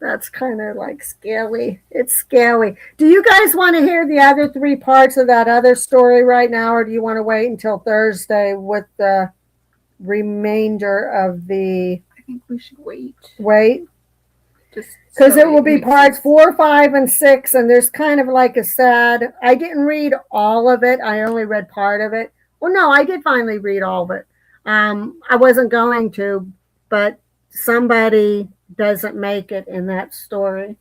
That's kind of like scary. It's scary. Do you guys want to hear the other 3 parts of that other story right now, or do you want to wait until Thursday with the remainder of the... I think we should wait. Wait? Just because it will be parts 4, 5, and 6, and there's kind of like a sad... I didn't read all of it. I only read part of it. Well, no, I did finally read all of it. I wasn't going to, but somebody doesn't make it in that story.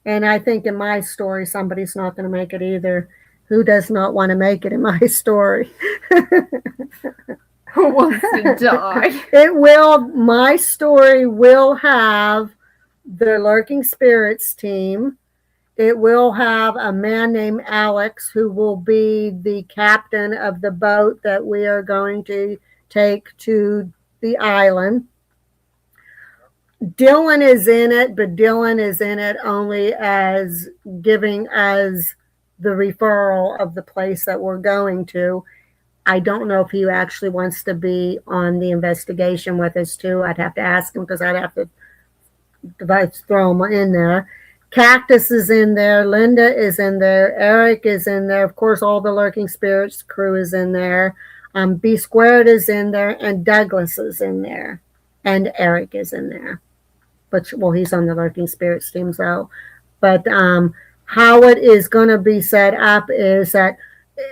And I think in my story, somebody's not going to make it either. Who does not want to make it in my story? Who wants to die? It will. My story will have the Lurking Spirits team, It will have a man named Alex who will be the captain of the boat that we are going to take to the island. Dylan is in it, but Dylan is in it only as giving us the referral of the place that we're going to. I don't know if he actually wants to be on the investigation with us too. I'd have to ask him because I'd have to throw him in there. Cactus is in there. Linda is in there. Eric is in there. Of course, all the Lurking Spirits crew is in there. B Squared is in there, and Douglas is in there, and Eric is in there. But well, he's on the Lurking Spirits team, so. But how it is going to be set up is that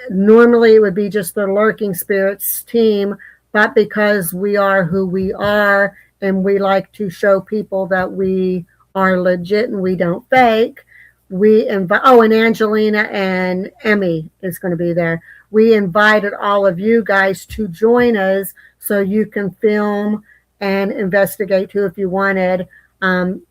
normally it would be just the Lurking Spirits team, but because we are who we are, and we like to show people that we are legit and we don't fake, we invite, oh, and Angelina and Emmy is going to be there. We invited all of you guys to join us so you can film and investigate too if you wanted,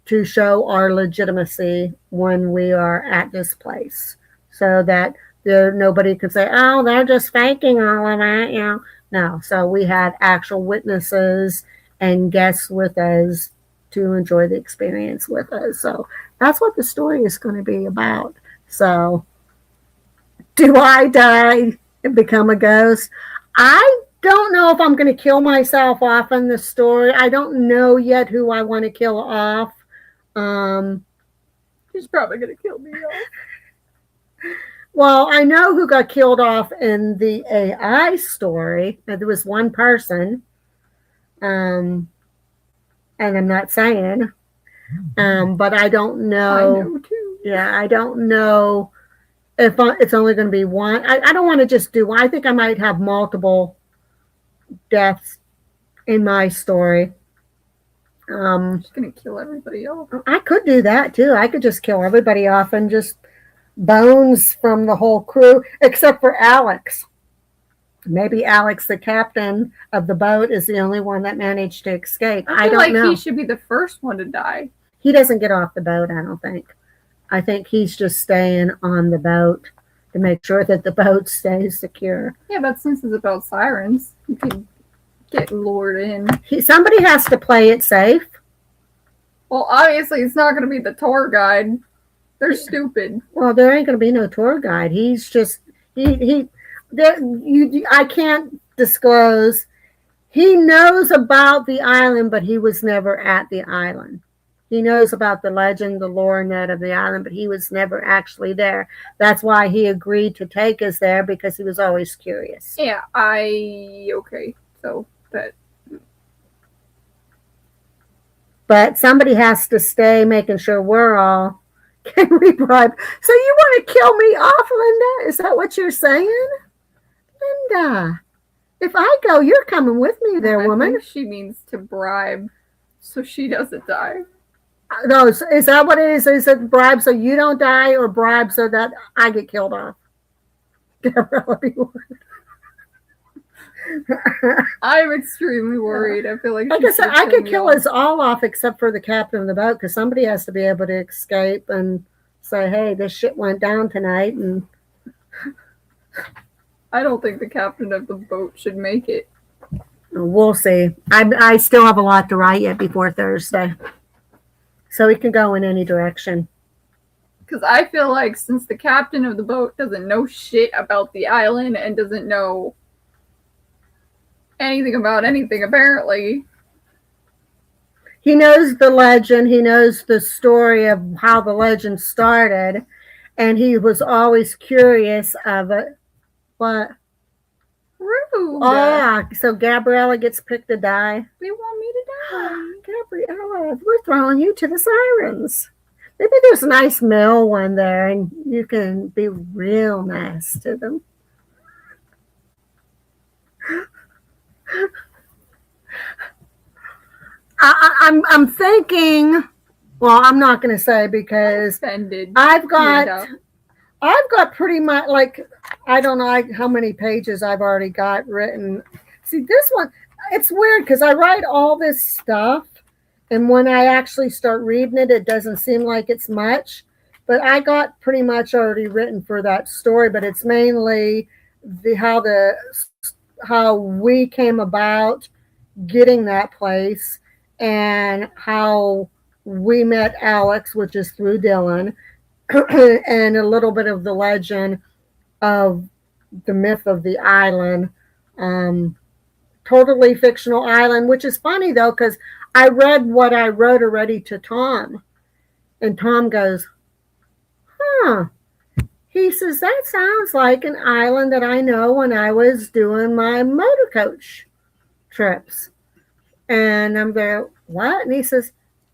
to show our legitimacy when we are at this place, so that nobody could say, oh, they're just faking all of that, you know. No, so we had actual witnesses and guests with us to enjoy the experience with us. So that's what the story is going to be about. So, do I die and become a ghost? I don't know if I'm going to kill myself off in the story. I don't know yet who I want to kill off. He's probably going to kill me off. Well, I know who got killed off in the AI story. There was one person. And I'm not saying, but I don't know. I know too. Yeah, I don't know if it's only going to be one. I don't want to just do one. I think I might have multiple deaths in my story. Just going to kill everybody off. I could do that too. I could just kill everybody off and just bones from the whole crew, except for Alex. Maybe Alex, the captain of the boat, is the only one that managed to escape. I don't know. He should be the first one to die. He doesn't get off the boat, I don't think. I think he's just staying on the boat to make sure that the boat stays secure. Yeah, but since it's about sirens, you can get lured in. Somebody has to play it safe. Well, obviously, it's not going to be the tour guide. They're stupid. Well, there ain't going to be no tour guide. He's just... I can't disclose. He knows about the island, but he was never at the island. He knows about the legend, the lore, and that of the island, but he was never actually there. That's why he agreed to take us there, because he was always curious. Yeah, okay. So that. But somebody has to stay making sure we're all. Can we bribe? So you want to kill me off, Linda? Is that what you're saying? Linda, if I go, you're coming with me there, woman. I think she means to bribe so she doesn't die. No, is that what it is? Is it bribe so you don't die, or bribe so that I get killed off? Gabriella, be worried. I'm extremely worried. I feel like I said, I could kill us all off except for the captain of the boat, because somebody has to be able to escape and say, hey, this shit went down tonight. And I don't think the captain of the boat should make it. We'll see. I still have a lot to write yet before Thursday. So it can go in any direction. Because I feel like since the captain of the boat doesn't know shit about the island and doesn't know anything about anything, apparently. He knows the legend. He knows the story of how the legend started. And he was always curious of it. What? Rude. Oh, yeah. So Gabriella gets picked to die. They want me to die. Gabriella, we're throwing you to the sirens. Maybe there's a nice male one there, and you can be real nice to them. I'm thinking. Well, I'm not going to say because I've got pretty much, like, I don't know how many pages I've already got written. See, this one, it's weird because I write all this stuff, and when I actually start reading it, it doesn't seem like it's much. But I got pretty much already written for that story. But it's mainly how we came about getting that place and how we met Alex, which is through Dylan, and a little bit of the legend of the myth of the island. Um, Totally fictional island, which is funny though, because I read what I wrote already to Tom, and Tom goes, huh. He says, that sounds like an island that I know when I was doing my motor coach trips. And I'm there, what? And he says,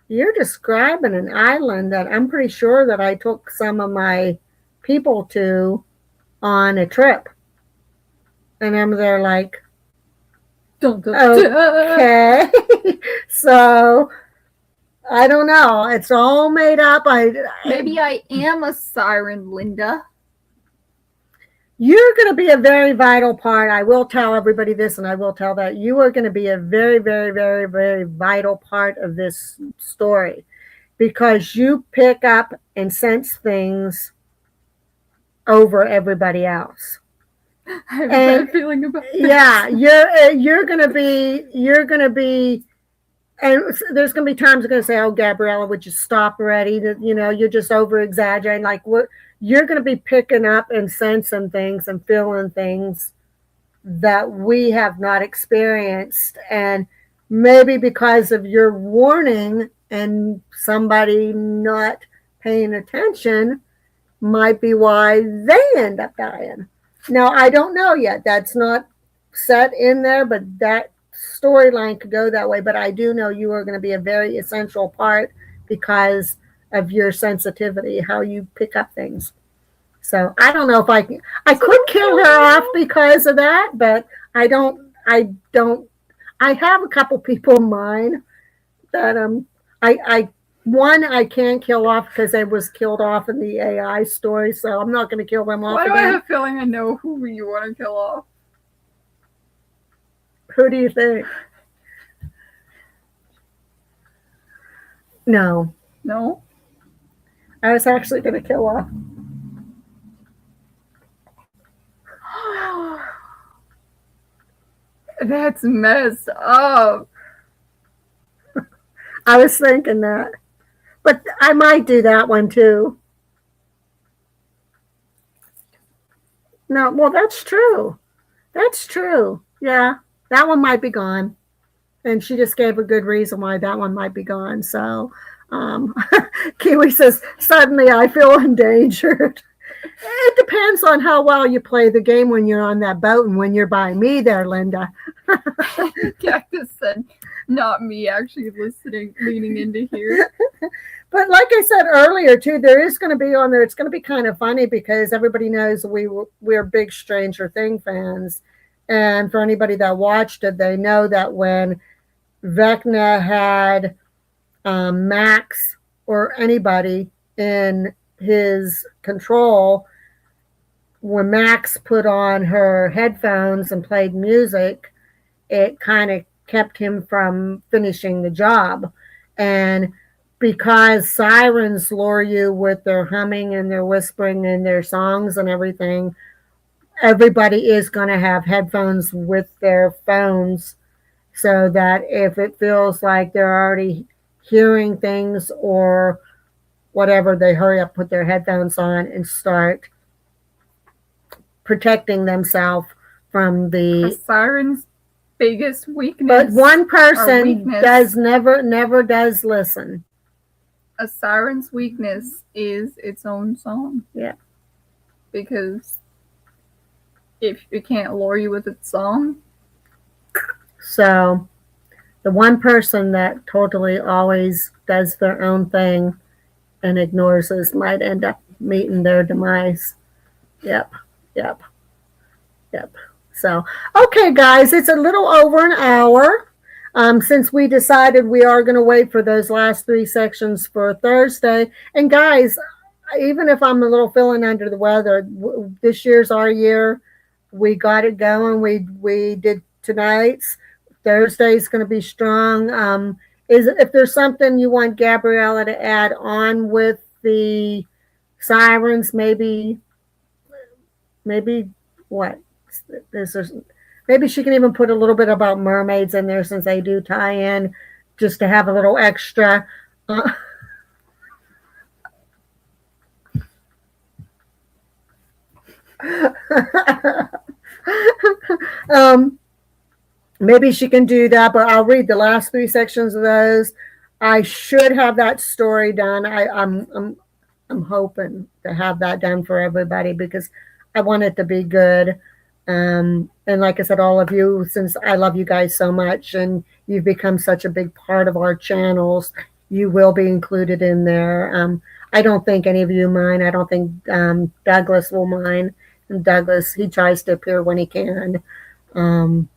you're describing an island that I'm pretty sure that I took some of my people to on a trip. And I'm there like, Dun, dun, dun. okay. So I don't know. It's all made up. Maybe I am a siren, Linda. You're going to be a very vital part. I will tell everybody this, and I will tell that you are going to be a very, very, very, very vital part of this story because you pick up and sense things over everybody else. I have a bad feeling about this. Yeah, you're going to be. And there's going to be times you're going to say, oh, Gabriella, would you stop already? You're just over exaggerating. Like, you're going to be picking up and sensing things and feeling things that we have not experienced. And maybe because of your warning and somebody not paying attention might be why they end up dying. Now, I don't know yet. That's not set in there, but that storyline could go that way. But I do know you are going to be a very essential part because of your sensitivity, how you pick up things. So I don't know if I could kill her off because of that, but I don't. I have a couple people in mind that I can't kill off because they was killed off in the AI story, so I'm not going to kill them off. Why do again. I have a feeling I know who you want to kill off? Who do you think? No. No? I was actually going to kill off. That's messed up. I was thinking that. But I might do that one too. No, well, that's true. That's true. Yeah, that one might be gone. And she just gave a good reason why that one might be gone. So, Kiwi says, suddenly I feel endangered. It depends on how well you play the game when you're on that boat and when you're by me there, Linda. Cactus said, not me actually listening, leaning into here. But like I said earlier, too, there is going to be on there. It's going to be kind of funny because everybody knows we're big Stranger Thing fans. And for anybody that watched it, they know that when Vecna had Max or anybody in his control, when Max put on her headphones and played music, it kind of kept him from finishing the job. And because sirens lure you with their humming and their whispering and their songs and everything, everybody is going to have headphones with their phones so that if it feels like they're already hearing things or whatever, they hurry up, put their headphones on and start protecting themselves from The siren's biggest weakness. But one person never does listen. A siren's weakness is its own song. Yeah. Because if it can't lure you with its song. So the one person that totally always does their own thing and ignores us might end up meeting their demise. Yep. So, okay, guys, it's a little over an hour. Since we decided we are going to wait for those last 3 sections for Thursday. And guys, even if I'm a little feeling under the weather, this year's our year. We got it going. We did tonight's. Thursday's going to be strong. If there's something you want Gabriella to add on with the sirens, maybe what? There's maybe she can even put a little bit about mermaids in there since they do tie in, just to have a little extra. Uh, um, maybe she can do that, but I'll read the last three sections of those. I should have that story done. I'm hoping to have that done for everybody because I want it to be good. And like I said, all of you, since I love you guys so much and you've become such a big part of our channels, you will be included in there. I don't think any of you mind. I don't think Douglas will mind. And Douglas, he tries to appear when he can. Um,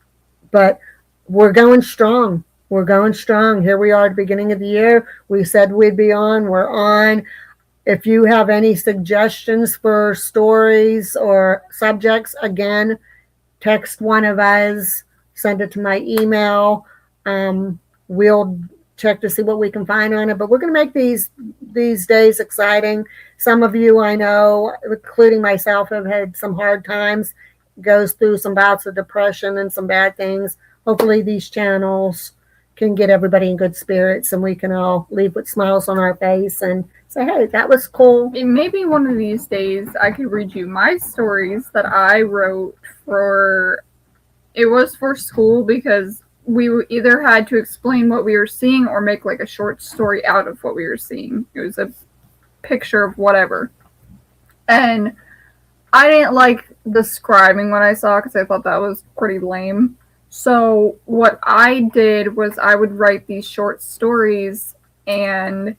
but we're going strong. We're going strong. Here we are at the beginning of the year. We said we'd be on. We're on. If you have any suggestions for stories or subjects, again, text one of us, send it to my email. We'll check to see what we can find on it. But we're going to make these days exciting. Some of you I know, including myself, have had some hard times, goes through some bouts of depression and some bad things. Hopefully these channels can get everybody in good spirits and we can all leave with smiles on our face and say, hey, that was cool. Maybe one of these days I could read you my stories that I wrote for, it was for school because we either had to explain what we were seeing or make like a short story out of what we were seeing. It was a picture of whatever. And I didn't like describing what I saw because I thought that was pretty lame. So what I did was I would write these short stories, and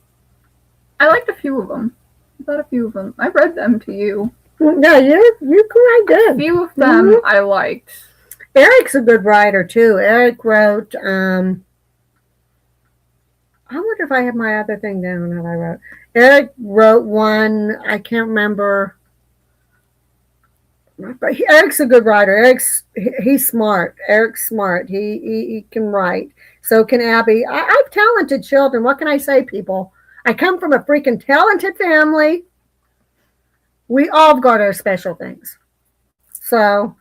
I liked a few of them. I thought a few of them. I read them to you. No, you can write good. A few of them I liked. Eric's a good writer too. Eric wrote. I wonder if I have my other thing down that I wrote. Eric wrote one. I can't remember. But Eric's a good writer. He's smart. Eric's smart. He can write. So can Abby. I've talented children. What can I say, people? I come from a freaking talented family. We all got our special things. So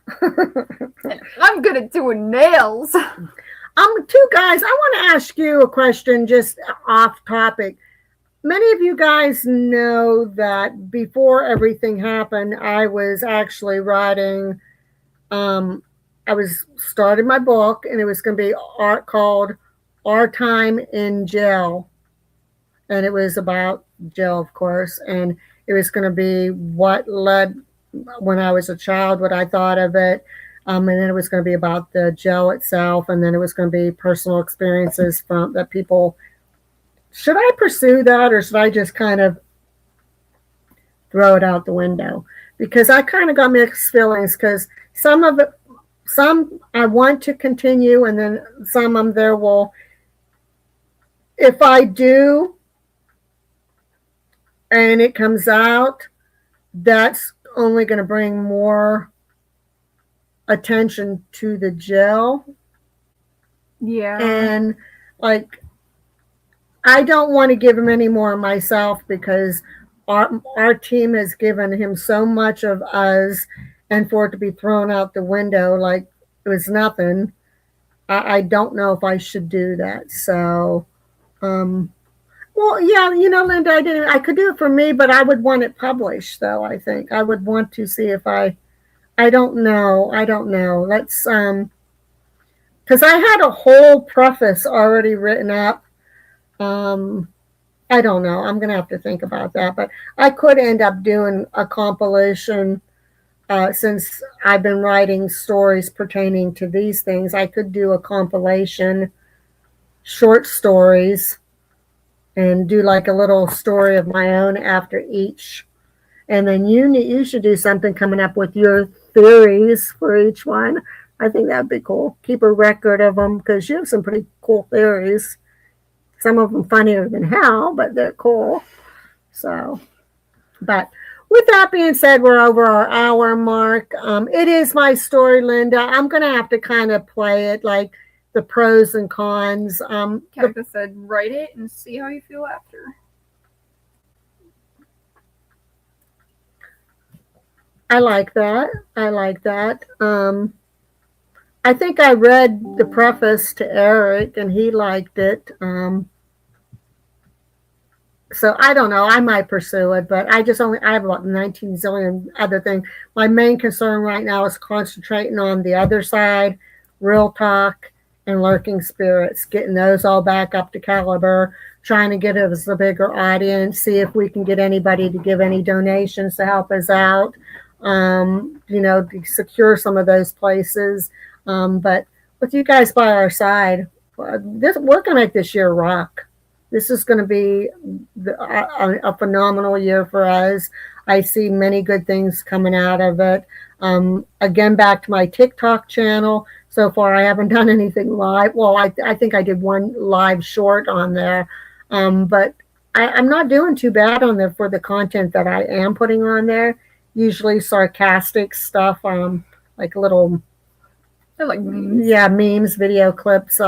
I'm good at doing nails. Two guys, I want to ask you a question just off topic. Many of you guys know that before everything happened, I was actually writing, I was starting my book, and it was going to be called Our Time in Jail. And it was about jail, of course. And it was going to be what led when I was a child, what I thought of it. And then it was going to be about the jail itself. And then it was going to be personal experiences from that people. Should I pursue that or should I just kind of throw it out the window? Because I kind of got mixed feelings because some I want to continue and then some of there will, if I do and it comes out, that's only going to bring more attention to the jail. Yeah. And like, I don't want to give him any more of myself because our team has given him so much of us, and for it to be thrown out the window like it was nothing, I don't know if I should do that. So, well, yeah, Linda, I could do it for me, but I would want it published, though. I think I would want to see if I don't know. Let's, because I had a whole preface already written up. I don't know. I'm going to have to think about that. But I could end up doing a compilation since I've been writing stories pertaining to these things. I could do a compilation, short stories, and do like a little story of my own after each. And then you should do something coming up with your theories for each one. I think that'd be cool. Keep a record of them because you have some pretty cool theories. Some of them funnier than hell, but they're cool. So, but with that being said, we're over our hour mark. It is my story, Linda. I'm going to have to kind of play it like the pros and cons. Cactus said, write it and see how you feel after. I like that. I like that. I think I read the preface to Eric and he liked it. So I don't know. I might pursue it, but I have about 19 zillion other things. My main concern right now is concentrating on the other side, real talk and lurking spirits, getting those all back up to caliber, trying to get us a bigger audience, see if we can get anybody to give any donations to help us out. To secure some of those places. But with you guys by our side, we're gonna make this year rock. This is going to be a phenomenal year for us. I see many good things coming out of it. Again, back to my TikTok channel. So far, I haven't done anything live. Well, I think I did one live short on there, but I'm not doing too bad on there for the content that I am putting on there. Usually sarcastic stuff, like little, They're like memes. yeah, memes, video clips,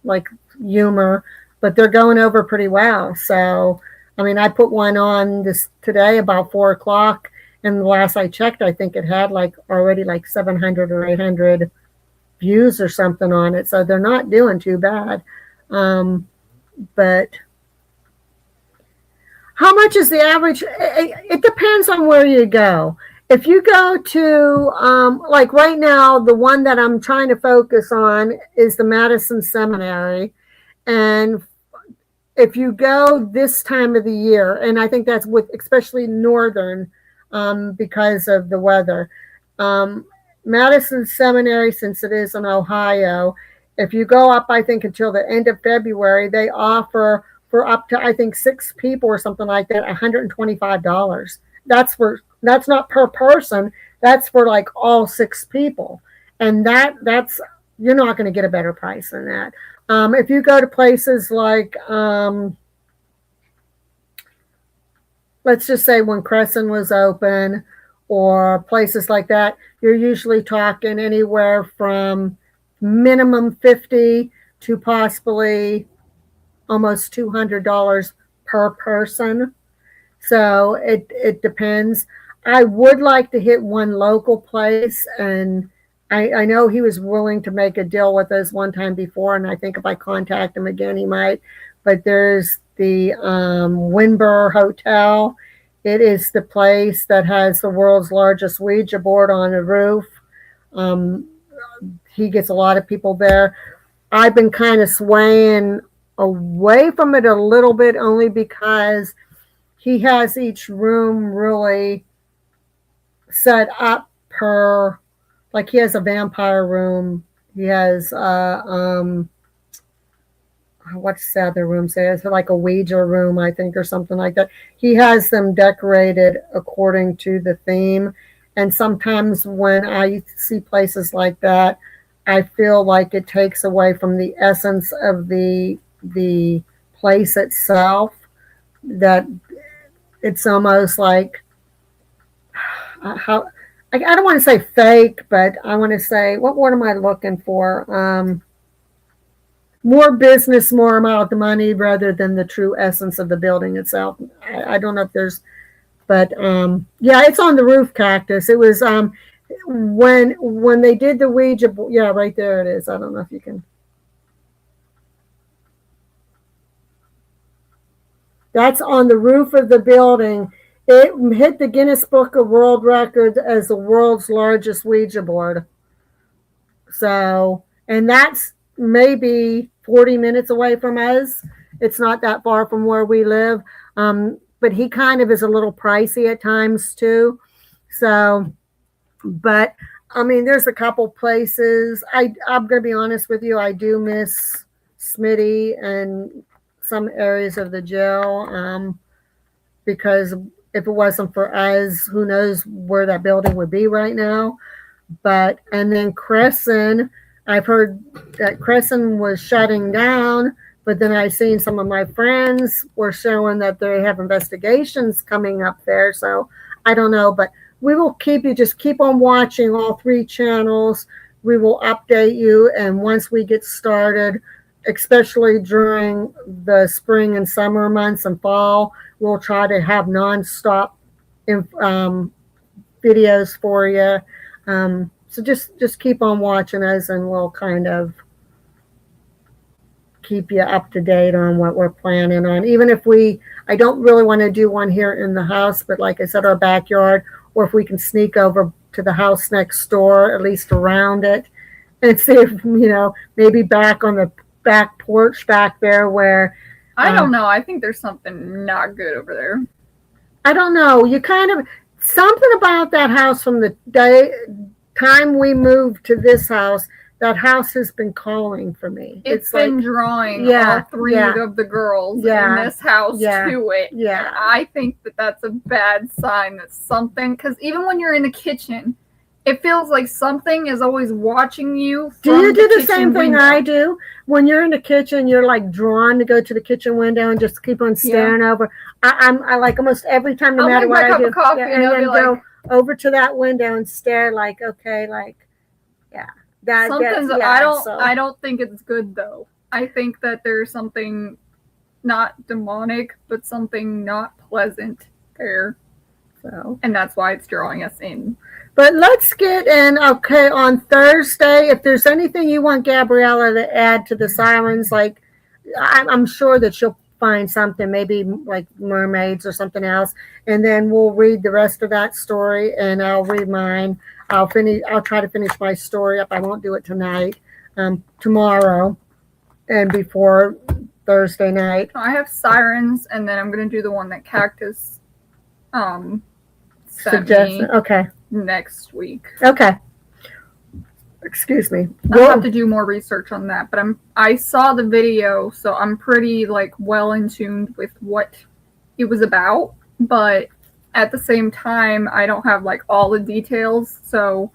like humor, but they're going over pretty well. So, I mean, I put one on this today about 4 o'clock, and the last I checked, I think it had like already like 700 or 800 views or something on it. So they're not doing too bad. But how much is the average? It depends on where you go. If you go to, like right now, the one that I'm trying to focus on is the Madison Seminary. And if you go this time of the year, and I think that's with especially northern, because of the weather, Madison Seminary, since it is in Ohio, if you go up, I think until the end of February, they offer for up to I think 6 people or something like that, $125. That's not per person. That's for like all 6 people, and that's you're not going to get a better price than that. If you go to places like, let's just say when Crescent was open, or places like that, you're usually talking anywhere from minimum 50 to possibly almost $200 per person. So it depends. I would like to hit one local place, and I know he was willing to make a deal with us one time before, and I think if I contact him again, he might. But there's the Winburr Hotel. It is the place that has the world's largest Ouija board on the roof. Um, he gets a lot of people there. I've been kind of swaying away from it a little bit, only because he has each room really set up per, like he has a vampire room. He has what's the other room say? It's like a Ouija room, I think, or something like that. He has them decorated according to the theme. And sometimes when I see places like that, I feel like it takes away from the essence of the place itself. That it's almost like how I don't want to say fake, but I want to say, what word am I looking for? More business, more amount of money, rather than the true essence of the building itself. I don't know if there's, but yeah, it's on the roof cactus. It was when they did the Ouija. Yeah, right there it is. I don't know if you can. That's on the roof of the building. It hit the Guinness Book of World Records as the world's largest Ouija board. So, and that's maybe 40 minutes away from us. It's not that far from where we live. But he kind of is a little pricey at times too. So, but I mean, there's a couple places. I'm going to be honest with you. I do miss Smitty and some areas of the jail, because if it wasn't for us, who knows where that building would be right now. But, and then Crescent, I've heard that Crescent was shutting down, but then I've seen some of my friends were showing that they have investigations coming up there. So I don't know, but we will just keep on watching all 3 channels. We will update you. And once we get started, especially during the spring and summer months and fall, we'll try to have nonstop videos for you. So just keep on watching us, and we'll kind of keep you up to date on what we're planning on. Even if I don't really want to do one here in the house, but like I said, our backyard, or if we can sneak over to the house next door, at least around it, and see if, maybe back on the back porch back there where. I don't know. I think there's something not good over there. I don't know. You kind of, something about that house from the time we moved to this house, that house has been calling for me. It's been like, drawing all three of the girls in this house to it. Yeah. And I think that's a bad sign that something, because even when you're in the kitchen, it feels like something is always watching you. Do you do the same thing I do? When you're in the kitchen, you're like drawn to go to the kitchen window and just keep on staring over. I like almost every time, no matter what I do, coffee, and then go over to that window and stare like, okay, like, yeah. I don't think it's good though. I think that there's something not demonic, but something not pleasant there. So, and that's why it's drawing us in. But let's get in, okay, on Thursday, if there's anything you want Gabriella to add to the sirens, like, I'm sure that she'll find something, maybe like mermaids or something else, and then we'll read the rest of that story, and I'll read mine. I'll try to finish my story up. I won't do it tonight, tomorrow, and before Thursday night. I have sirens, and then I'm going to do the one that Cactus sent me. Okay. Next week. Okay. Excuse me. I'll have to do more research on that, but I saw the video, so I'm pretty like well in tune with what it was about, but at the same time I don't have like all the details, so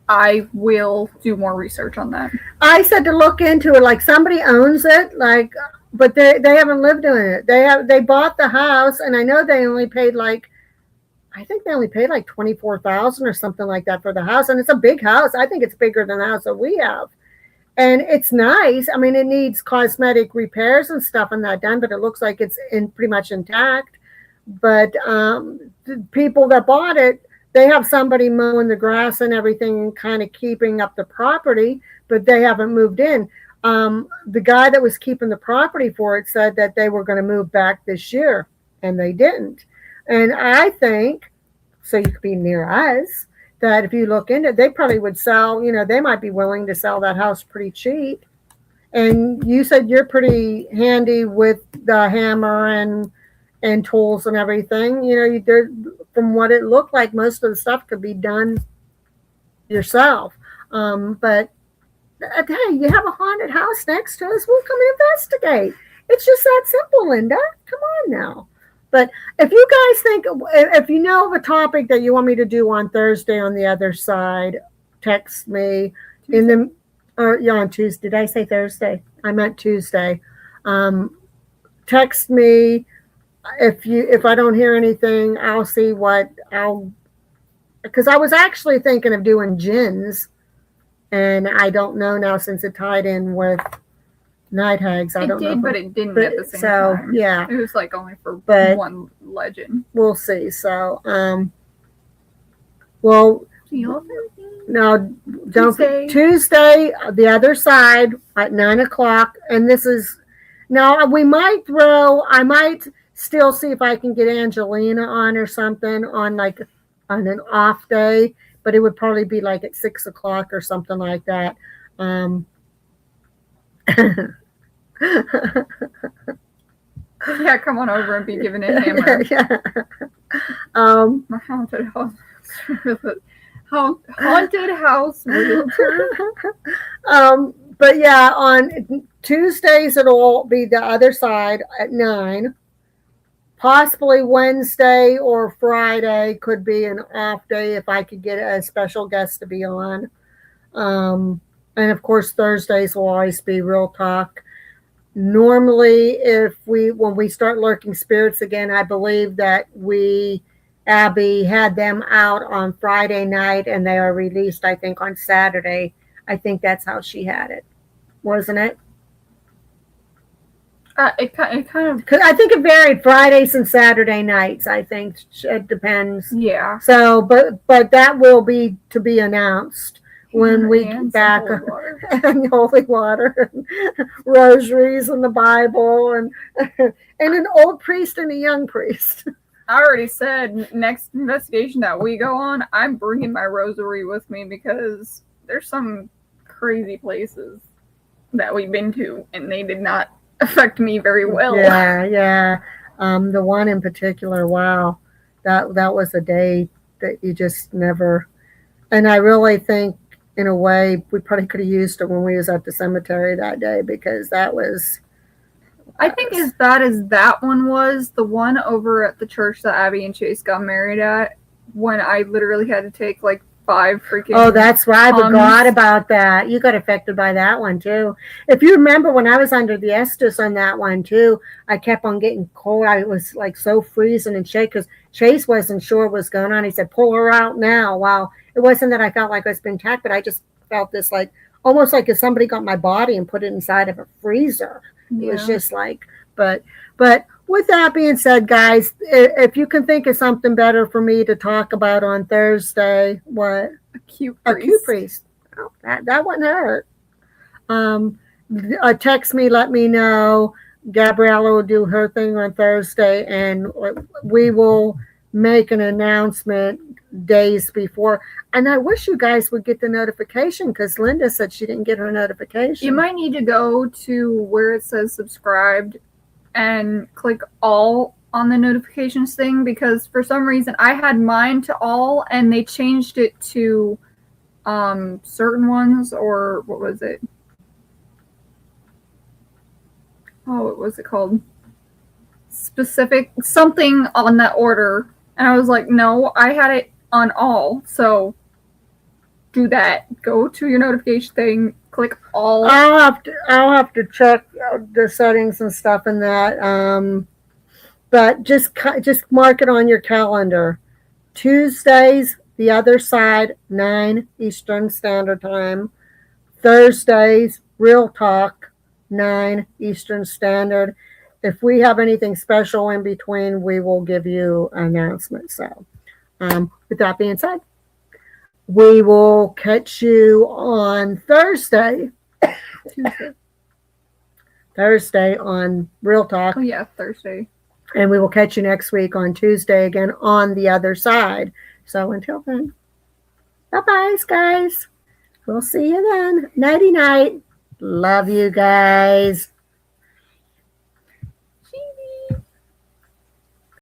I will do more research on that. I said to look into it, like somebody owns it, like, but they haven't lived in it. They bought the house, and I know they only paid like, I think they only paid like $24,000 or something like that for the house, and it's a big house. I think it's bigger than the house that we have, and it's nice. I mean, it needs cosmetic repairs and stuff and that done, but it looks like it's pretty much intact. But the people that bought it, they have somebody mowing the grass and everything, and kind of keeping up the property, but they haven't moved in. The guy that was keeping the property for it said that they were going to move back this year, and they didn't. And I think, so you could be near us, that if you look into it, they probably would sell, they might be willing to sell that house pretty cheap. And you said you're pretty handy with the hammer and tools and everything. From what it looked like, most of the stuff could be done yourself. But hey, you have a haunted house next to us, we'll come and investigate. It's just that simple, Linda. Come on now. But if you guys think, if you know of a topic that you want me to do on Thursday on the other side, text me on Tuesday. Did I say Thursday? I meant Tuesday. Text me. If I don't hear anything, I'll see because I was actually thinking of doing gins, and I don't know now since it tied in with Night Hags. I don't know. But it didn't at the same time. Yeah. It was like only for one legend. We'll see. So, well, no, Tuesday, the other side at 9:00. And this is, now I might still see if I can get Angelina on or something on an off day, but it would probably be like at 6:00 or something like that. Yeah, come on over and be given a hammer. Yeah. My haunted house. Haunted house realtor. But yeah, on Tuesdays it'll be the other side at 9. Possibly Wednesday or Friday could be an off day if I could get a special guest to be on. And of course Thursdays will always be Real Talk. Normally, when we start lurking spirits again, I believe that Abby had them out on Friday night, and they are released, I think, on Saturday. I think that's how she had it, wasn't it? It kind of. Cause I think it varied Fridays and Saturday nights. I think it depends. Yeah. So, but that will be to be announced when we And back some holy water. and holy water, and rosaries, and the Bible, and an old priest and a young priest. I already said next investigation that we go on, I'm bringing my rosary with me because there's some crazy places that we've been to, and they did not affect me very well. Yeah. The one in particular, wow, that was a day that you just never. And I really think, in a way, we probably could have used it when we was at the cemetery that day because that was. I think as bad as that one was, the one over at the church that Abby and Chase got married at, when I literally had to take like 5 freaking. Oh, that's right. I forgot about that. You got affected by that one too. If you remember when I was under the Estes on that one too, I kept on getting cold. I was like so freezing and shaking because Chase wasn't sure what was going on. He said, "Pull her out now." Wow. It wasn't that I felt like I was being attacked, but I just felt this like almost like if somebody got my body and put it inside of a freezer. Yeah. It was just like, but with that being said, guys, if you can think of something better for me to talk about on Thursday, what? A cute priest. Oh, that wouldn't hurt. Text me, let me know. Gabriella will do her thing on Thursday, and we will make an announcement days before. And I wish you guys would get the notification because Linda said she didn't get her notification. You might need to go to where it says subscribed and click all on the notifications thing because for some reason I had mine to all and they changed it to certain ones, or what was it? Oh, what was it called? Specific something on that order. And I was like, no, I had it on all. So do that. Go to your notification thing, click all. I'll have to check the settings and stuff in that. But just mark it on your calendar. Tuesdays, the other side, 9 Eastern Standard Time. Thursdays, Real Talk, 9 Eastern Standard. If we have anything special in between, we will give you an announcement. So, with that being said, we will catch you on Thursday. Thursday on Real Talk. Oh, yeah, Thursday. And we will catch you next week on Tuesday again on the other side. So until then, bye-bye, guys. We'll see you then. Nighty-night. Love you guys.